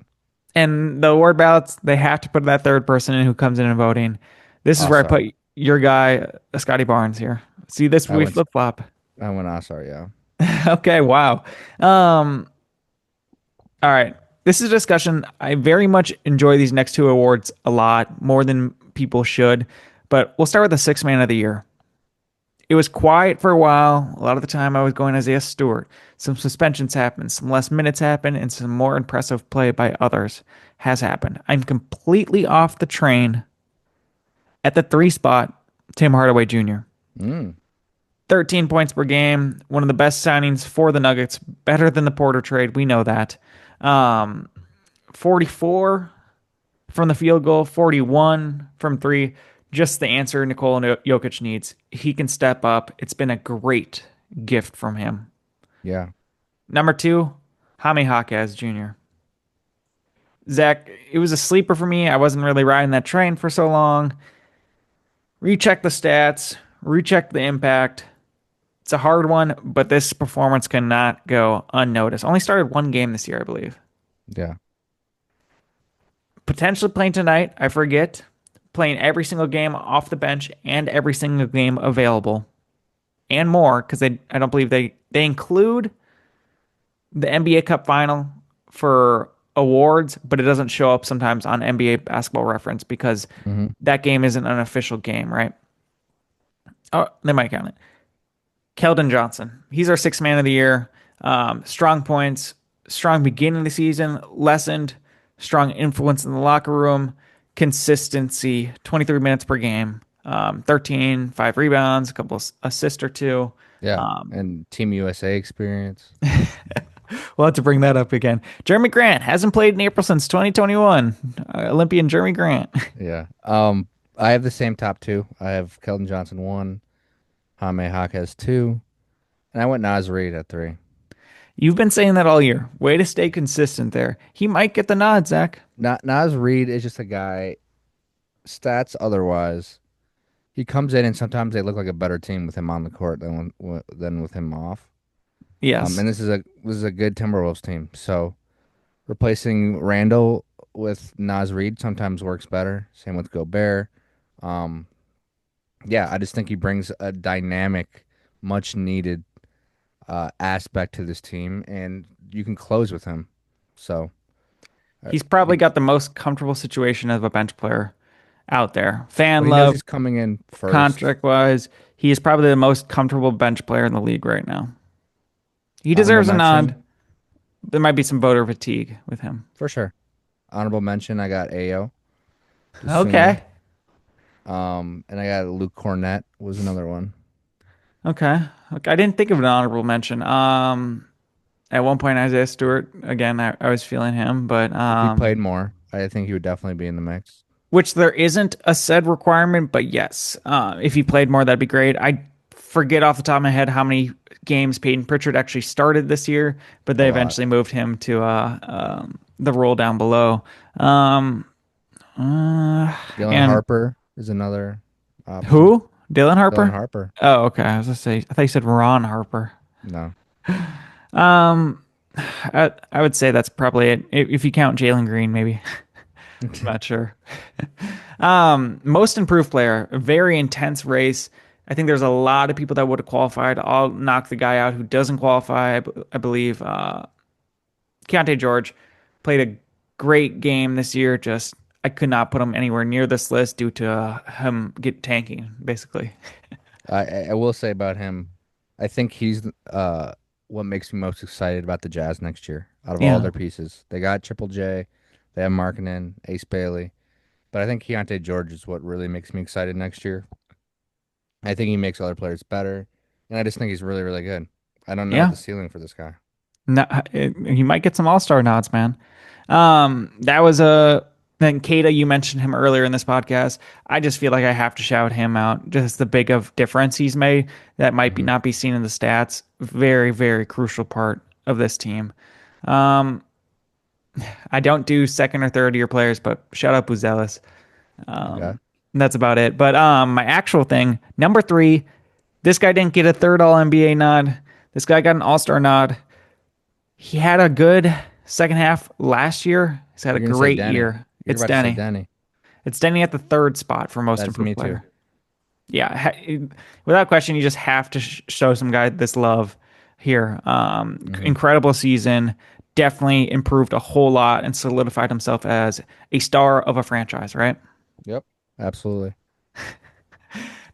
And the award ballots, they have to put that third person in who comes in and voting. This is where I Osar. put your guy, Scotty Barnes here. See, this I we went flip flop. I went Osar, yeah. Okay, wow. Um, all right. This is a discussion. I very much enjoy these next two awards a lot, more than people should. But we'll start with the sixth man of the year. It was quiet for a while. A lot of the time I was going Isaiah Stewart. Some suspensions happened, some less minutes happened, and some more impressive play by others has happened. I'm completely off the train at the 3 spot, Tim Hardaway Jr. Mm, 13 points per game, one of the best signings for the Nuggets, better than the Porter trade. We know that. 44 from the field goal, 41 from three. Just the answer Nikola Jokic needs. He can step up. It's been a great gift from him. yeah. Number 2, Jaime Jaquez Jr. Zach, it was a sleeper for me. I wasn't really riding that train for so long. Recheck the stats, recheck the impact. It's a hard one, but this performance cannot go unnoticed. Only started one game this year, I believe. Yeah. Potentially playing tonight, I forget. Playing every single game off the bench and every single game available. And more, because I don't believe they include the NBA Cup final for awards, but it doesn't show up sometimes on NBA Basketball Reference because Hmm. that game isn't an official game, right? Oh, they might count it. Keldon Johnson. He's our sixth man of the year. Strong points, strong beginning of the season, lessened, strong influence in the locker room, consistency, 23 minutes per game, 13, 5 rebounds, a couple assists or two. Yeah. And Team USA experience. We'll have to bring that up again. Jeremy Grant hasn't played in April since 2021. Olympian Jeremy Grant. Yeah. I have the same top two. I have Keldon Johnson 1, Jaime Jaquez 2, and I went Naz Reid at 3. You've been saying that all year. Way to stay consistent there. He might get the nod, Zach. Naz Reid is just a guy, stats otherwise. He comes in and sometimes they look like a better team with him on the court than with him off. Yes. And this is a good Timberwolves team. So replacing Randall with Naz Reid sometimes works better. Same with Gobert. Um, yeah, I just think he brings a dynamic, much needed aspect to this team, and you can close with him. So He's probably got the most comfortable situation of a bench player out there. Fan he knows love, he's coming in first. contract wise, he is probably the most comfortable bench player in the league right now. He Honorable deserves a mention, nod. There might be some voter fatigue with him. for sure. Honorable mention, I got Ayo. Okay. And I got Luke Cornett was another one. Okay. I didn't think of an honorable mention. At one point, Isaiah Stewart, again, I was feeling him, but If he played more, I think he would definitely be in the mix. which there isn't a said requirement, but yes, if he played more, that'd be great. I forget off the top of my head how many games Peyton Pritchard actually started this year, but they A lot. eventually moved him to the role down below. Um, Dylan and Harper is another option. who? Dylan Harper? Dylan Harper. Oh, okay. I was gonna say. I thought you said Ron Harper. No. Um, I would say that's probably it. If you count Jalen Green, maybe. I'm not sure. Most improved player, a very intense race. I think there's a lot of people that would have qualified. I'll knock the guy out who doesn't qualify. I believe Keontae George played a great game this year. Just I could not put him anywhere near this list due to him get tanking, basically. I will say about him, I think he's what makes me most excited about the Jazz next year out of all Yeah. their pieces. They got Triple J, they have Markkanen, Ace Bailey, but I think Keontae George is what really makes me excited next year. I think he makes other players better, and I just think he's really, really good. I don't know Yeah. the ceiling for this guy. No, he might get some All-Star nods, man. That was Then Keita, you mentioned him earlier in this podcast. I just feel like I have to shout him out. Just the big of difference he's made that might be Hmm. not be seen in the stats. Very, very crucial part of this team. Um, I don't do second or third year players, but shout out Buzelis. Okay. That's about it. But my actual thing, number three, this guy didn't get a third All NBA nod. This guy got an All Star nod. He had a good second half last year. He's had a You're gonna say great Denny. year. You're It's about to say Denny. Denny. It's Denny at the third spot for most That's improved me too. player. Yeah, without question, you just have to show some guy this love here. Hmm. Incredible season. Definitely improved a whole lot and solidified himself as a star of a franchise, right? Yep. Absolutely.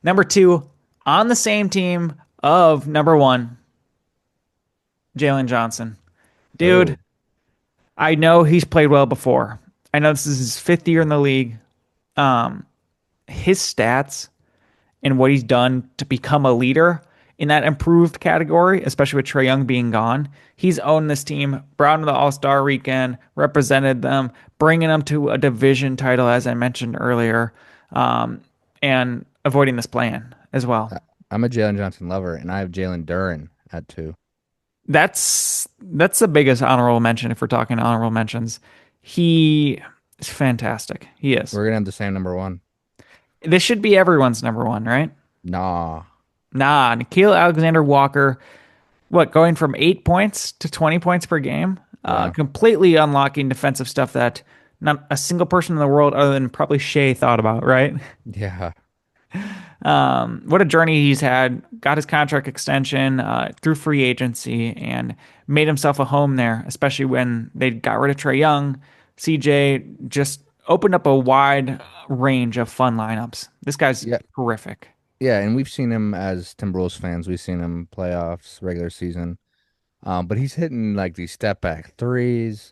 Number two, on the same team of number one, Jalen Johnson. Dude, Oh, I know he's played well before. I know this is his fifth year in the league. Um, his stats and what he's done to become a leader in that improved category, especially with Trae Young being gone. He's owned this team, brought them to the All Star weekend, represented them, bringing them to a division title, as I mentioned earlier, and avoiding this plan as well. I- I'm a Jalen Johnson lover, and I have Jalen Duren at 2. That's the biggest honorable mention if we're talking honorable mentions. He is fantastic. He is. We're gonna have the same number 1. This should be everyone's number one, right? Nah. Nah, Nikhil Alexander Walker, what, going from 8 points to 20 points per game? Yeah. Completely unlocking defensive stuff that not a single person in the world other than probably Shea thought about, right? Yeah. What a journey he's had. Got his contract extension through free agency and made himself a home there, especially when they got rid of Trae Young. CJ just opened up a wide range of fun lineups. This guy's Yeah. horrific. Yeah, and we've seen him as Timberwolves fans. We've seen him playoffs, regular season. But he's hitting like these step back threes.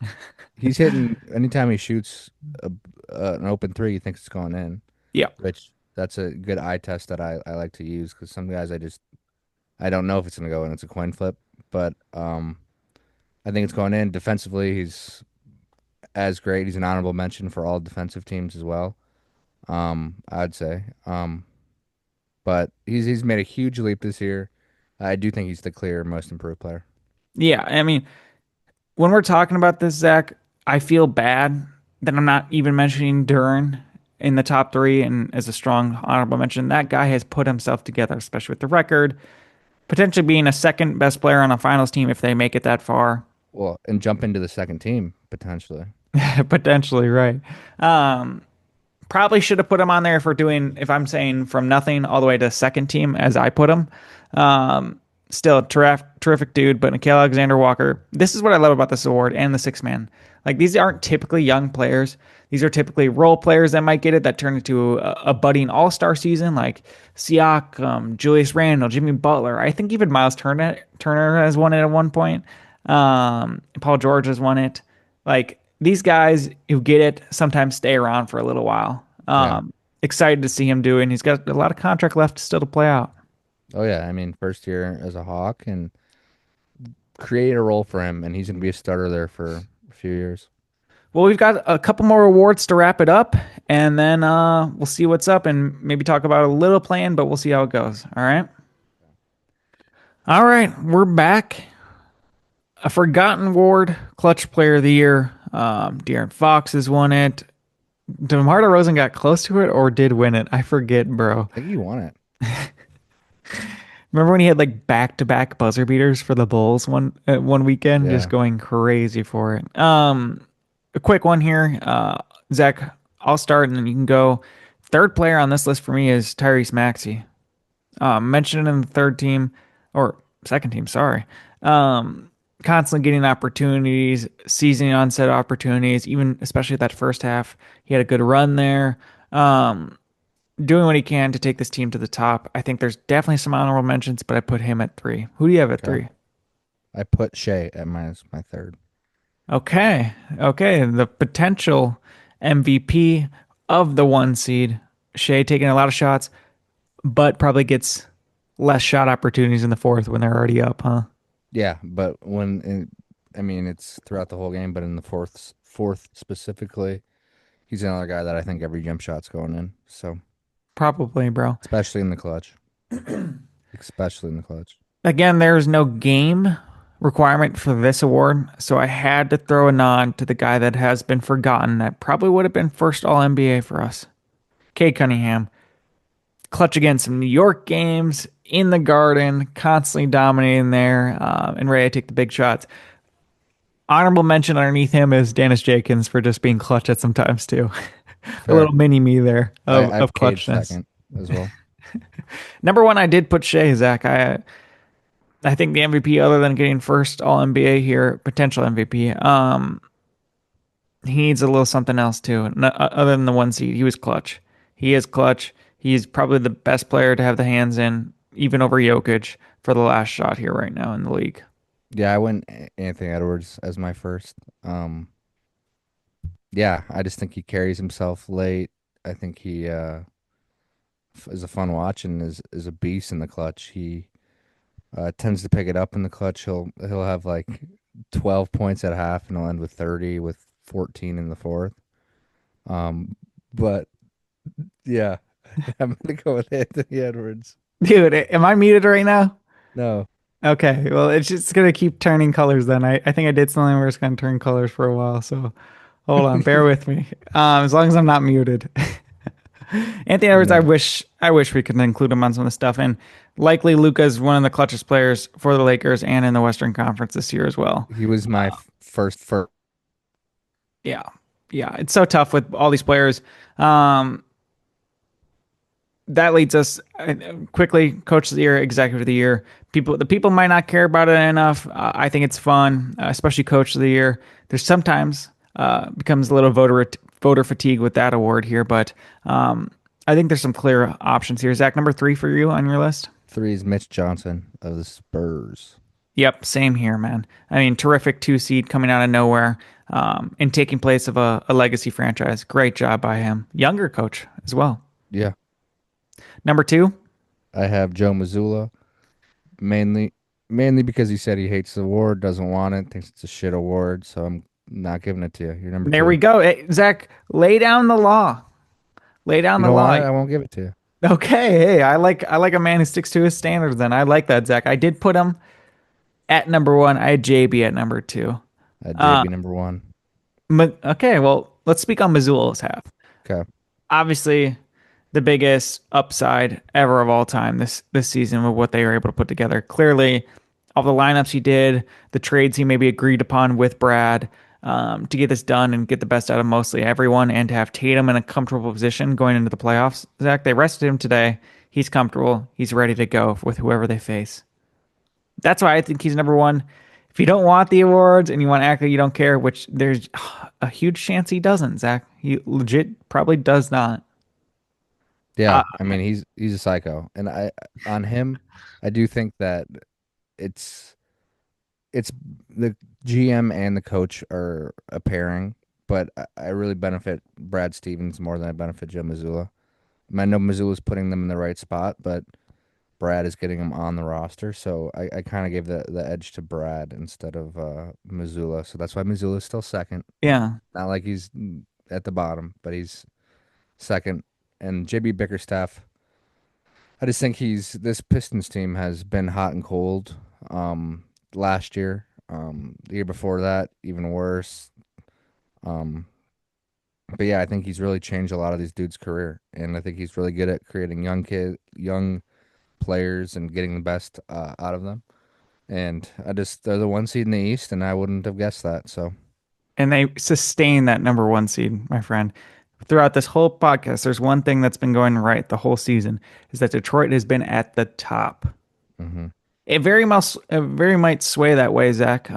He's hitting anytime he shoots an open three, he thinks it's going in, Yeah. which that's a good eye test that I like to use because some guys I don't know if it's gonna go in. It's a coin flip, but I think it's going in. Defensively, he's as great. He's an honorable mention for all defensive teams as well. I'd say. But he's made a huge leap this year. I do think he's the clear most improved player. Yeah. I mean, when we're talking about this, Zach, I feel bad that I'm not even mentioning Duran in the top three and as a strong honorable mention. That guy has put himself together, especially with the record, potentially being a second best player on a finals team if they make it that far. Well, and jump into the second team potentially. Potentially, right. Um, Probably should have put him on there for doing, if I'm saying from nothing all the way to second team as I put him. Still a terrific dude, but Nikhil Alexander Walker, this is what I love about this award and the six man. Like these aren't typically young players. These are typically role players that might get it that turn into a budding all-star season, like Siakam, Julius Randle, Jimmy Butler. I think even Miles Turner has won it at one point. Paul George has won it. Like these guys who get it sometimes stay around for a little while. Yeah. Excited to see him do it. And he's got a lot of contract left still to play out. Oh yeah. I mean, first year as a Hawk and create a role for him, and he's gonna be a starter there for a few years. Well, we've got a couple more awards to wrap it up, and then we'll see what's up and maybe talk about a little plan, but we'll see how it goes. All right. All right. We're back. A forgotten award, clutch player of the year. De'Aaron Fox has won it. DeMar DeRozan got close to it or did win it. I forget, bro. I think you won it. Remember when he had like back-to-back buzzer beaters for the Bulls one weekend, Yeah. just going crazy for it. A quick one here, Zach. I'll start and then you can go. Third player on this list for me is Tyrese Maxey. Mentioned in the third team or second team, sorry. Constantly getting opportunities, seizing onset opportunities, even especially that first half. He had a good run there. Doing what he can to take this team to the top. I think there's definitely some honorable mentions, but I put him at three. Who do you have at Okay. three? I put Shea at my third. Okay. Okay. The potential MVP of the one seed. Shea taking a lot of shots, but probably gets less shot opportunities in the fourth when they're already up, huh? Yeah, but I mean, it's throughout the whole game, but in the fourth specifically, He's another guy that I think every jump shot's going in. So Probably, bro. especially in the clutch. Especially in the clutch. Again, there's no game requirement for this award, so I had to throw a nod to the guy that has been forgotten that probably would have been first All NBA for us. Cade Cunningham. Clutch against some New York games in the Garden, constantly dominating there, and ready to take the big shots. Honorable mention underneath him is Dennis Jenkins for just being clutch at some times too. A Fair. little mini me there I of have Cade clutchness. second as well. Number one, I did put Shea, Zach. I think the MVP, other than getting first All NBA here, potential MVP, he needs a little something else too. Other than the one seed, he was clutch. He is clutch. He's probably the best player to have the hands in, even over Jokic for the last shot here right now in the league. Yeah, I went Anthony Edwards as my first. Yeah, I just think he carries himself late. I think he is a fun watch and is a beast in the clutch. He tends to pick it up in the clutch. He'll have like 12 points at half and he'll end with 30 with 14 in the fourth. But yeah, I'm gonna go with Anthony Edwards. Dude, am I muted right now? No, Okay, well, it's just gonna keep turning colors then. I think I did something where it's gonna turn colors for a while, so hold on, bear with me. As long as I'm not muted. Anthony Edwards, no. I wish we could include him on some of the stuff, and likely Luka's one of the clutchest players for the Lakers and in the Western Conference this year as well. He was my first. Yeah, yeah, it's so tough with all these players. Um, that leads us quickly, Coach of the Year, Executive of the Year. The people might not care about it enough. I think it's fun, especially Coach of the Year. There's sometimes becomes a little voter fatigue with that award here, but I think there's some clear options here. Zach, number three for you on your list. Three is Mitch Johnson of the Spurs. Yep, same here, man. I mean, terrific two seed coming out of nowhere and taking place of a legacy franchise. Great job by him. Younger coach as well. Yeah, Number two, I have Joe Mazzulla mainly because he said he hates the award, doesn't want it, thinks it's a shit award. So I'm not giving it to you. You're number there two. we go. Hey, Zach, lay down the law. Lay down You the don't law. want it? I won't give it to you. Okay, hey, I like a man who sticks to his standards. Then I like that, Zach. I did put him at number one. I had JB at number two. JB number one. Okay, well, let's speak on Missoula's half. Okay. Obviously, the biggest upside ever of all time this season with what they were able to put together. Clearly, all the lineups he did, the trades he maybe agreed upon with Brad to get this done and get the best out of mostly everyone, and to have Tatum in a comfortable position going into the playoffs. Zach, they rested him today. He's comfortable. He's ready to go with whoever they face. That's why I think he's number one. If you don't want the awards and you want to act like you don't care, which there's a huge chance he doesn't, Zach. He legit probably does not. Yeah, I mean he's a psycho, and on him, I do think that it's it's the GM and the coach are a pairing, but I really benefit Brad Stevens more than I benefit Joe Mazzulla. I know Missoula's putting them in the right spot, but Brad is getting them on the roster, so I kind of gave the edge to Brad instead of Missoula. So that's why Missoula's still second. Yeah. Not like he's at the bottom, but he's second. And JB Bickerstaff, I just think this Pistons team has been hot and cold. Last year, the year before that, even worse. But yeah, I think he's really changed a lot of these dudes' career, and I think he's really good at creating young players, and getting the best out of them. And they're the one seed in the East, and I wouldn't have guessed that. So And they sustain that number one seed, my friend. Throughout this whole podcast, there's one thing that's been going right the whole season is that Detroit has been at the top. It very might sway that way, Zach.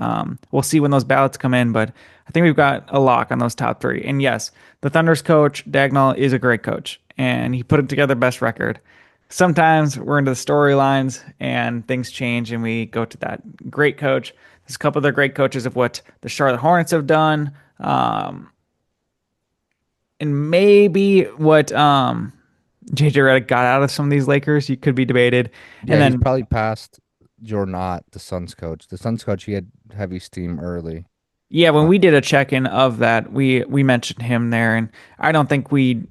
We'll see when those ballots come in, but I think we've got a lock on those top three. And yes, the Thunder's coach, Dagnall, is a great coach, and he put it together best record. Sometimes we're into the storylines and things change, and we go to that great coach. There's a couple of other great coaches of what the Charlotte Hornets have done, and maybe what JJ Redick got out of some of these Lakers. You could be debated, yeah, and he's then probably past Jordan Ott, the Suns coach. The Suns coach, he had heavy steam early. Yeah, when we did a check-in of that, we mentioned him there, and I don't think we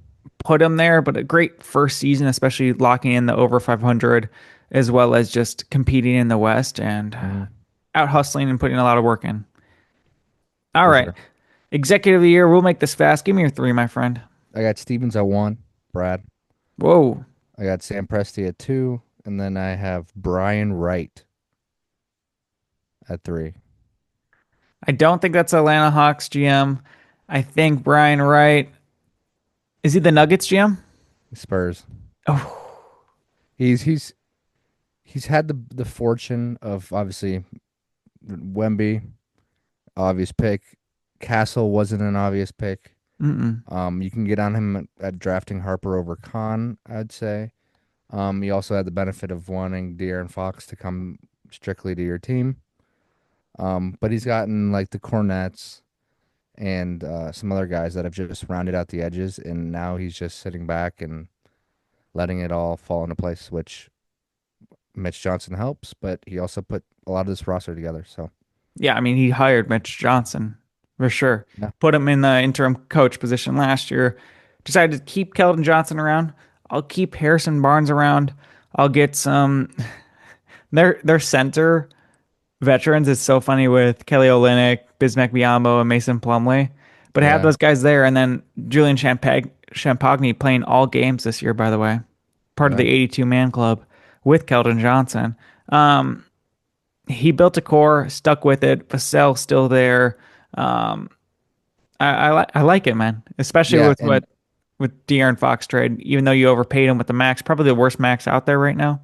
put him there, but a great first season, especially locking in the over 500, as well as just competing in the West and Mhm, out hustling and putting a lot of work in. All for right, sure. executive of the year. We'll make this fast. Give me your three, my friend. I got Stevens at 1, Brad. Whoa, I got Sam Presti at 2, and then I have Brian Wright at 3. I don't think that's Atlanta Hawks GM. I think Brian Wright is he the Nuggets GM? Spurs. Oh, He's he's had the fortune of obviously Wemby, obvious pick. Castle wasn't an obvious pick. mm-mm. You can get on him at drafting Harper over Khan, I'd say. He also had the benefit of wanting De'Aaron Fox to come strictly to your team. But he's gotten like the Cornets and some other guys that have just rounded out the edges, and now he's just sitting back and letting it all fall into place, which Mitch Johnson helps, but he also put a lot of this roster together. So Yeah, I mean, he hired Mitch Johnson for sure. yeah, Put him in the interim coach position last year. Decided to keep Keldon Johnson around. I'll keep Harrison Barnes around. I'll get some. Their center veterans is so funny with Kelly Olynyk, Bismack Biyombo, and Mason Plumlee. But have yeah, those guys there, and then Julian Champagny playing all games this year. By the way, part of yeah, the 82 man club with Keldon Johnson. He built a core, stuck with it. Vassell's still there. Um, I like it, man. Especially yeah. with And with De'Aaron Fox trade. Even though you overpaid him with the max, probably the worst max out there right now.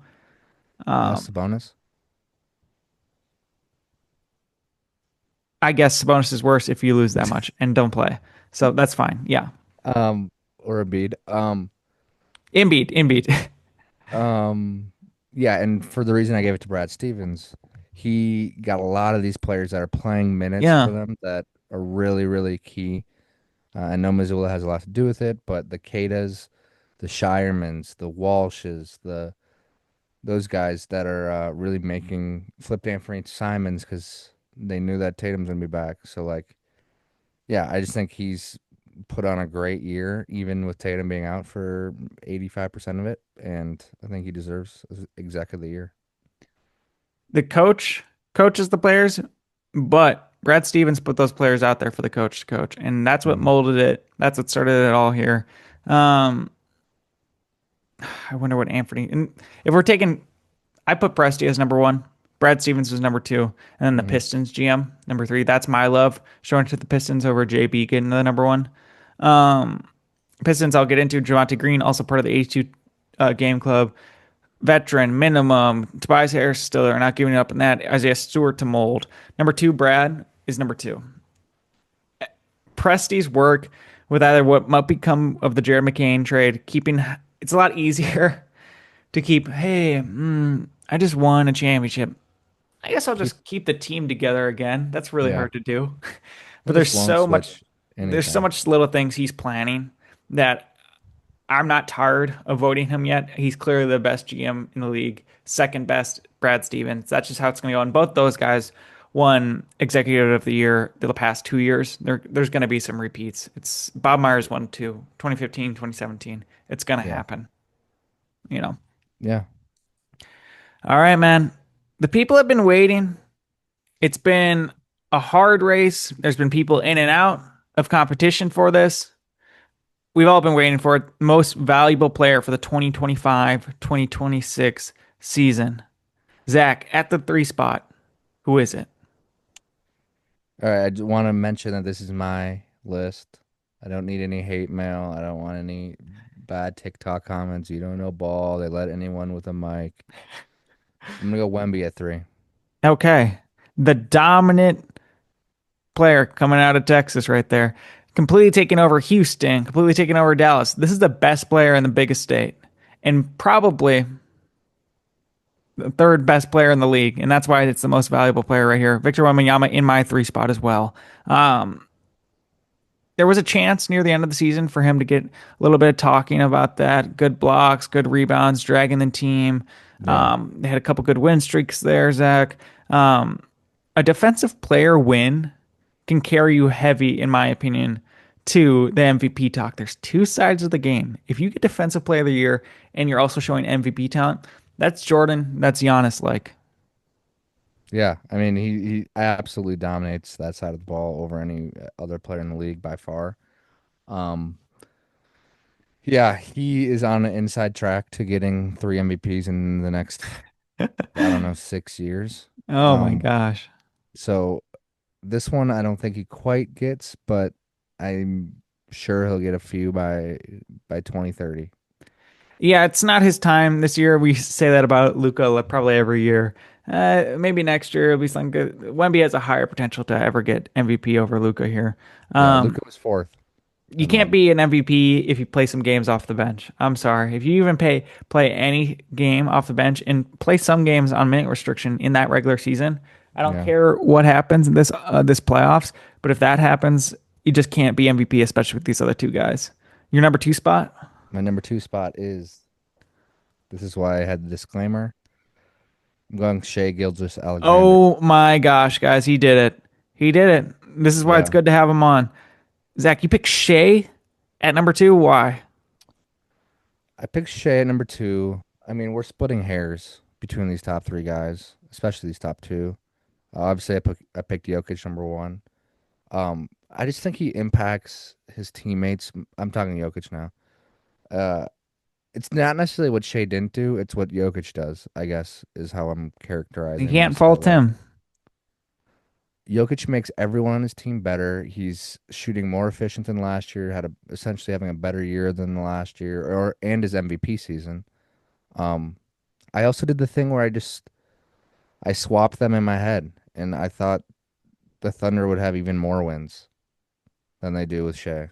Sabonis. I guess Sabonis is worse if you lose that much and don't play. So that's fine. Yeah, Or Embiid. Embiid. Um, yeah, and for the reason I gave it to Brad Stevens, he got a lot of these players that are playing minutes Yeah, for them that are really, really key. I know Missoula has a lot to do with it, but the Kadas, the Shiremans, the Walshes, the those guys that are really making flipped Anthony Simons because they knew that Tatum's gonna be back. So like, yeah, I just think he's put on a great year, even with Tatum being out for 85% of it, and I think he deserves exec of the year. the coach coaches the players, but Brad Stevens put those players out there for the coach to coach, and that's what Mhm. molded it. That's what started it all here. Um, I wonder what Anthony. And if we're taking, I put Presti as number one. Brad Stevens was number two, and then the Mhm. Pistons GM number three. That's my love. Showing to the Pistons over JB getting the number one. Um, Pistons I'll get into. Javante Green also part of the 82 game club. Veteran minimum. Tobias Harris still there. Not giving up on that. Isaiah Stewart to mold. Number two, Brad is number two. Presti's work with either what might become of the Jared McCain trade, keeping it's a lot easier to keep, hey, I just won a championship. I guess I'll Keep just keep the team together again. That's really Yeah, hard to do. he'll But there's just long so much switch there's so anytime. much little things he's planning that I'm not tired of voting him yet. He's clearly the best GM in the league, second best Brad Stevens. That's just how it's going to go. And both those guys won Executive of the Year the past 2 years. There's going to be some repeats. It's Bob Myers won too, 2015, 2017. It's going to Yeah, happen, you know. yeah, All right, man. The people have been waiting. It's been a hard race. There's been people in and out of competition for this. We've all been waiting for it. Most valuable player for the 2025-2026 season. Zach, at the three spot, who is it? all right. I just want to mention that this is my list. I don't need any hate mail. I don't want any bad TikTok comments. You don't know ball. They let anyone with a mic. I'm gonna go Wemby at 3. Okay. The dominant player coming out of Texas right there. Completely taking over Houston, completely taking over Dallas. This is the best player in the biggest state. And probably the third best player in the league. And that's why it's the most valuable player right here. Victor Wembanyama in my three spot as well. There was a chance near the end of the season for him to get a little bit of talking about that. Good blocks, good rebounds, dragging the team. Yeah, They had a couple good win streaks there, Zach. A defensive player win can carry you heavy, in my opinion, to the MVP talk. There's two sides of the game. If you get Defensive Player of the Year and you're also showing MVP talent, that's Jordan, that's Giannis like. Yeah, I mean he absolutely dominates that side of the ball over any other player in the league by far. Um, yeah, he is on an inside track to getting 3 MVPs in the next, I don't know, 6 years. Oh my Um, gosh. so this one I don't think he quite gets, but I'm sure he'll get a few by 2030. Yeah, it's not his time this year. We say that about Luca probably every year. Maybe next year it'll be something good. Wemby has a higher potential to ever get MVP over Luca here. Yeah, Luka was fourth You in can't that. be an MVP if you play some games off the bench. I'm sorry. If you even play any game off the bench and play some games on minute restriction in that regular season, I don't Yeah. care what happens in this playoffs. But if that happens, you just can't be MVP, especially with these other two guys. Your number two spot? My number two spot is this is why I had the disclaimer. I'm going Shea Gilgeous-Alexander. Oh my gosh, guys, he did it. He did it. This is why it's Yeah. good to have him on. Zach, you picked Shea at number two. Why? I picked Shea at number two. I mean, we're splitting hairs between these top three guys, especially these top two. Obviously, I picked Jokic number one. I just think he impacts his teammates. I'm talking Jokic now. Uh, it's not necessarily what Shea didn't do; it's what Jokic does. I guess is how I'm You characterizing can't this. That fault way. him. Jokic makes everyone on his team better. He's shooting more efficient than last year. Essentially having a better year than the last year, and his MVP season. Um, I also did the thing where I swapped them in my head, and I thought the Thunder would have even more wins than they do with Shea.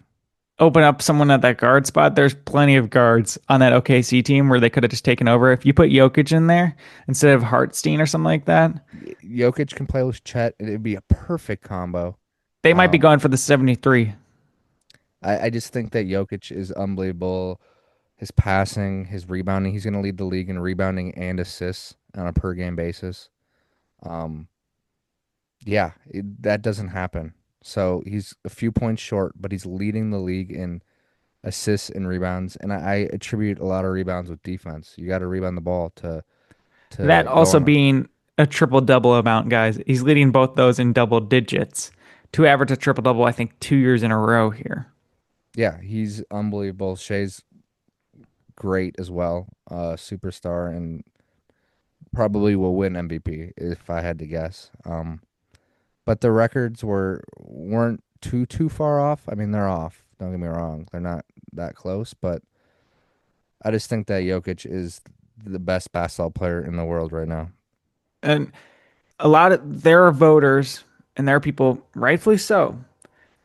Open up someone at that guard spot. There's plenty of guards on that OKC team where they could have just taken over. If you put Jokic in there instead of Hartstein or something like that, Jokic can play with Chet, and it'd be a perfect combo. they might be Um, going for the 73. I just think that Jokic is unbelievable. His passing, his rebounding, he's going to lead the league in rebounding and assists on a per game basis. Um, yeah, that doesn't happen. So he's a few points short, but he's leading the league in assists and rebounds. And I attribute a lot of rebounds with defense. You got to rebound the ball That to go also on. being a triple double amount, guys. He's leading both those in double digits to average a triple double, I think, 2 years in a row here. Yeah, he's unbelievable. Shea's great as well, superstar, and probably will win MVP if I had to guess. But the records weren't too far off. I mean, they're off. Don't get me wrong; they're not that close. But I just think that Jokic is the best basketball player in the world right now. And there are voters and there are people, rightfully so,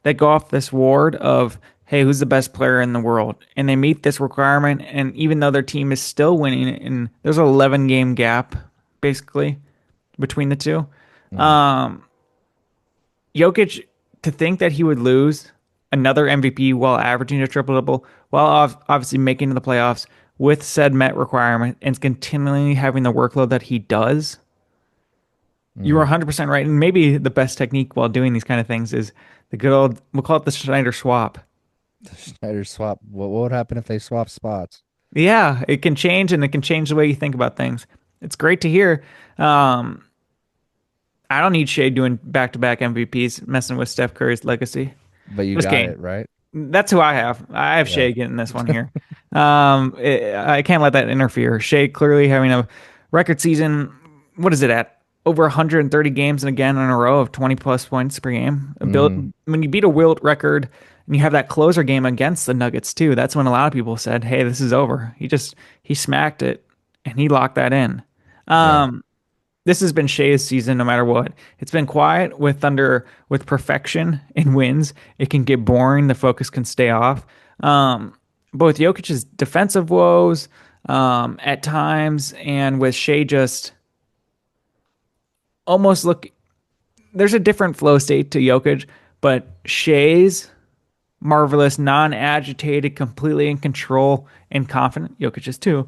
that go off this ward of, hey, who's the best player in the world? And they meet this requirement. And even though their team is still winning, and there's an 11 game gap basically between the two, Mhm. um, Jokic, to think that he would lose another MVP while averaging a triple double, while obviously making the playoffs with said Met requirement and continually having the workload that he does, you were Mhm. 100% right. And maybe the best technique while doing these kind of things is the good old, we'll call it the Schneider swap. The Schneider swap. What would happen if they swap spots? Yeah, it can change and it can change the way you think about things. It's great to hear. Um, I don't need Shea doing back to back MVPs, messing with Steph Curry's legacy. But you Just got kidding. it right. That's who I have. I have Yeah. Shea getting this one here. I can't let that interfere. Shea clearly having a record season. What is it at? Over 130 games and again in a row of 20 plus points per game. Hmm. When you beat a Wilt record and you have that closer game against the Nuggets too, that's when a lot of people said, "Hey, this is over." He smacked it and he locked that in. Yeah. Um, this has been Shea's season no matter what. It's been quiet with Thunder with perfection in wins. It can get boring. The focus can stay off. Both Jokic's defensive woes at times and with Shea just almost look. There's a different flow state to Jokic, but Shea's marvelous, non-agitated, completely in control and confident. Jokic is too.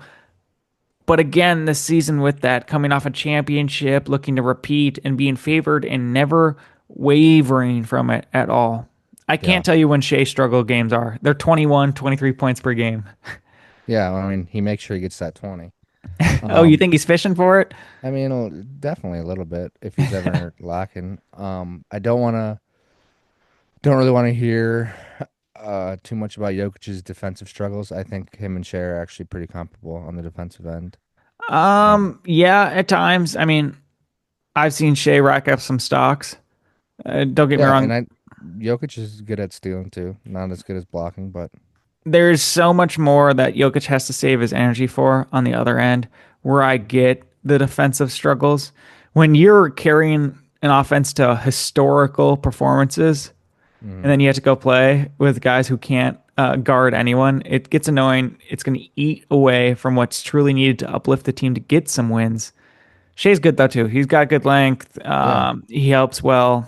But again, this season with that coming off a championship, looking to repeat and being favored and never wavering from it at all. I Yeah. can't tell you when Shea struggle games are. They're 21, 23 points per game. Yeah, I mean, he makes sure he gets that 20. Oh, you think he's fishing for it? I mean, definitely a little bit if he's ever lacking. Don't really want to hear too much about Jokic's defensive struggles. I think him and Shea are actually pretty comparable on the defensive end. Yeah, at times. I mean, I've seen Shea rack up some stocks. Don't get me Yeah, wrong. and Jokic is good at stealing too. Not as good as blocking, but There's so much more that Jokic has to save his energy for on the other end, where I get the defensive struggles. When you're carrying an offense to historical performances, and then you have to go play with guys who can't guard anyone, it gets annoying. It's going to eat away from what's truly needed to uplift the team to get some wins. Shea's good though too. He's got good length. yeah. He helps well.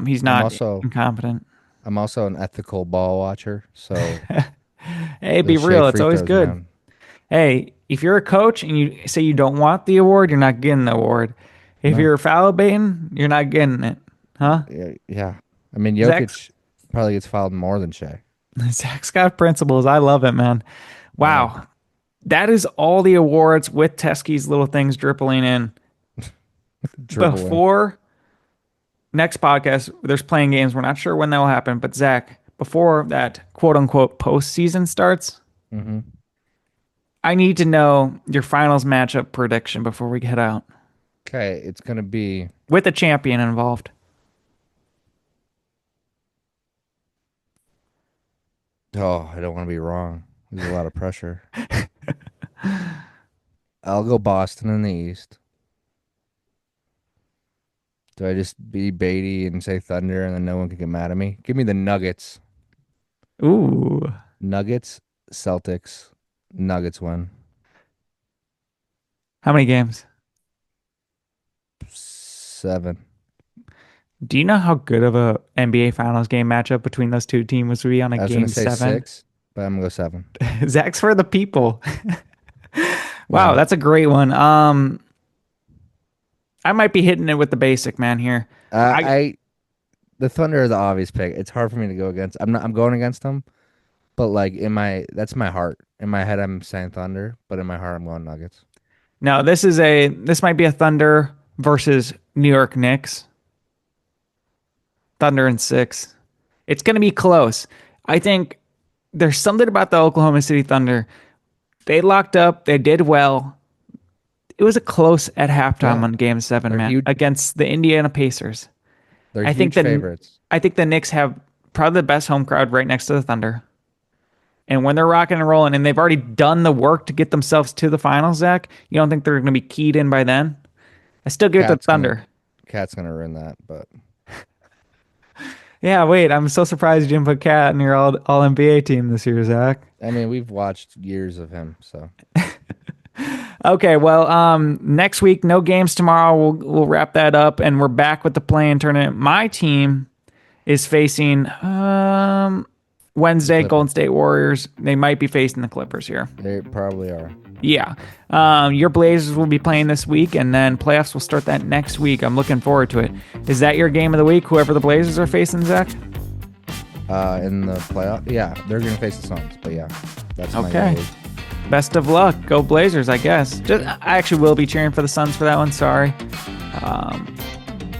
He's I'm not also incompetent. I'm also an ethical ball watcher, so Hey, the be Shea real. It's free always throws, good. man. Hey, if you're a coach and you say you don't want the award, you're not getting the award. If No. you're foul baiting, you're not getting it. Huh? Yeah. I mean, Zach's, Jokic probably gets fouled more than Shea. Zach's got principles. I love it, man. Wow. That is all the awards with Teske's little things dribbling in. Dribbling. Before next podcast, there's playing games. We're not sure when that will happen. But Zach, before that quote unquote postseason starts, I need to know your finals matchup prediction before we head out Okay, it's gonna be with a champion involved. oh, I don't want to be wrong. There's a lot of pressure. I'll go Boston in the East. Do I just be Beatty and say Thunder and then no one can get mad at me? Give me the Nuggets. Ooh. Nuggets, Celtics. Nuggets win. How many games? 7. Do you know how good of a NBA Finals game matchup between those two teams would be on a I was game gonna say 7? 6, but I'm gonna go 7. Zach's for the people. Wow, Yeah. that's a great one. I might be hitting it with the basic man here. The Thunder are the obvious pick. It's hard for me to go against. I'm going against them, but like that's my heart. In my head, I'm saying Thunder, but in my heart, I'm going Nuggets. No, this might be a Thunder versus New York Knicks. Thunder in 6. It's going to be close. I think there's something about the Oklahoma City Thunder. They locked up. They did well. It was a close at halftime on Game 7, They're man, huge. against the Indiana Pacers. They're I think huge favorites. I think the Knicks have probably the best home crowd right next to the Thunder. And when they're rocking and rolling, and they've already done the work to get themselves to the finals, Zach, you don't think they're going to be keyed in by then? I still give it to the Thunder. Cat's gonna ruin that, but Yeah, wait, I'm so surprised you didn't put Cat in your all NBA team this year, Zach. I mean, we've watched years of him, so Okay, well, next week, no games tomorrow. We'll wrap that up, and we're back with the play-in tournament. My team is facing Wednesday, Golden State Warriors. They might be facing the Clippers here. they probably are. Yeah. Your Blazers will be playing this week, and then playoffs will start that next week. I'm looking forward to it. Is that your game of the week, whoever the Blazers are facing, Zach? In the playoff, yeah, they're gonna face the Suns, but yeah, that's my Okay. game. Best of luck. Go Blazers, I guess. I actually will be cheering for the Suns for that one. Sorry.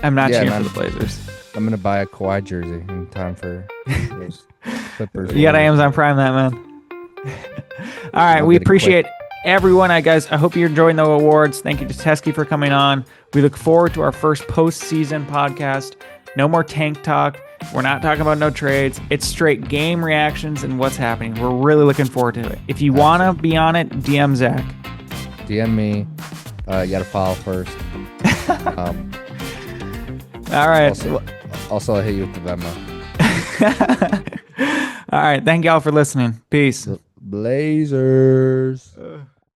I'm not cheering for the Blazers. I'm gonna buy a Kawhi jersey in time for those Clippers. You got Amazon Prime that, man. All right, we appreciate everyone. I hope you're enjoying the awards. Thank you to Teske for coming on. We look forward to our first postseason podcast. No more tank talk. We're not talking about no trades. It's straight game reactions and what's happening. We're really looking forward to it. If you want to be on it, DM Zach. DM me. You got to follow first. All right. Also, I'll hit you with the Venmo. All right. Thank y'all for listening. Peace. Blazers.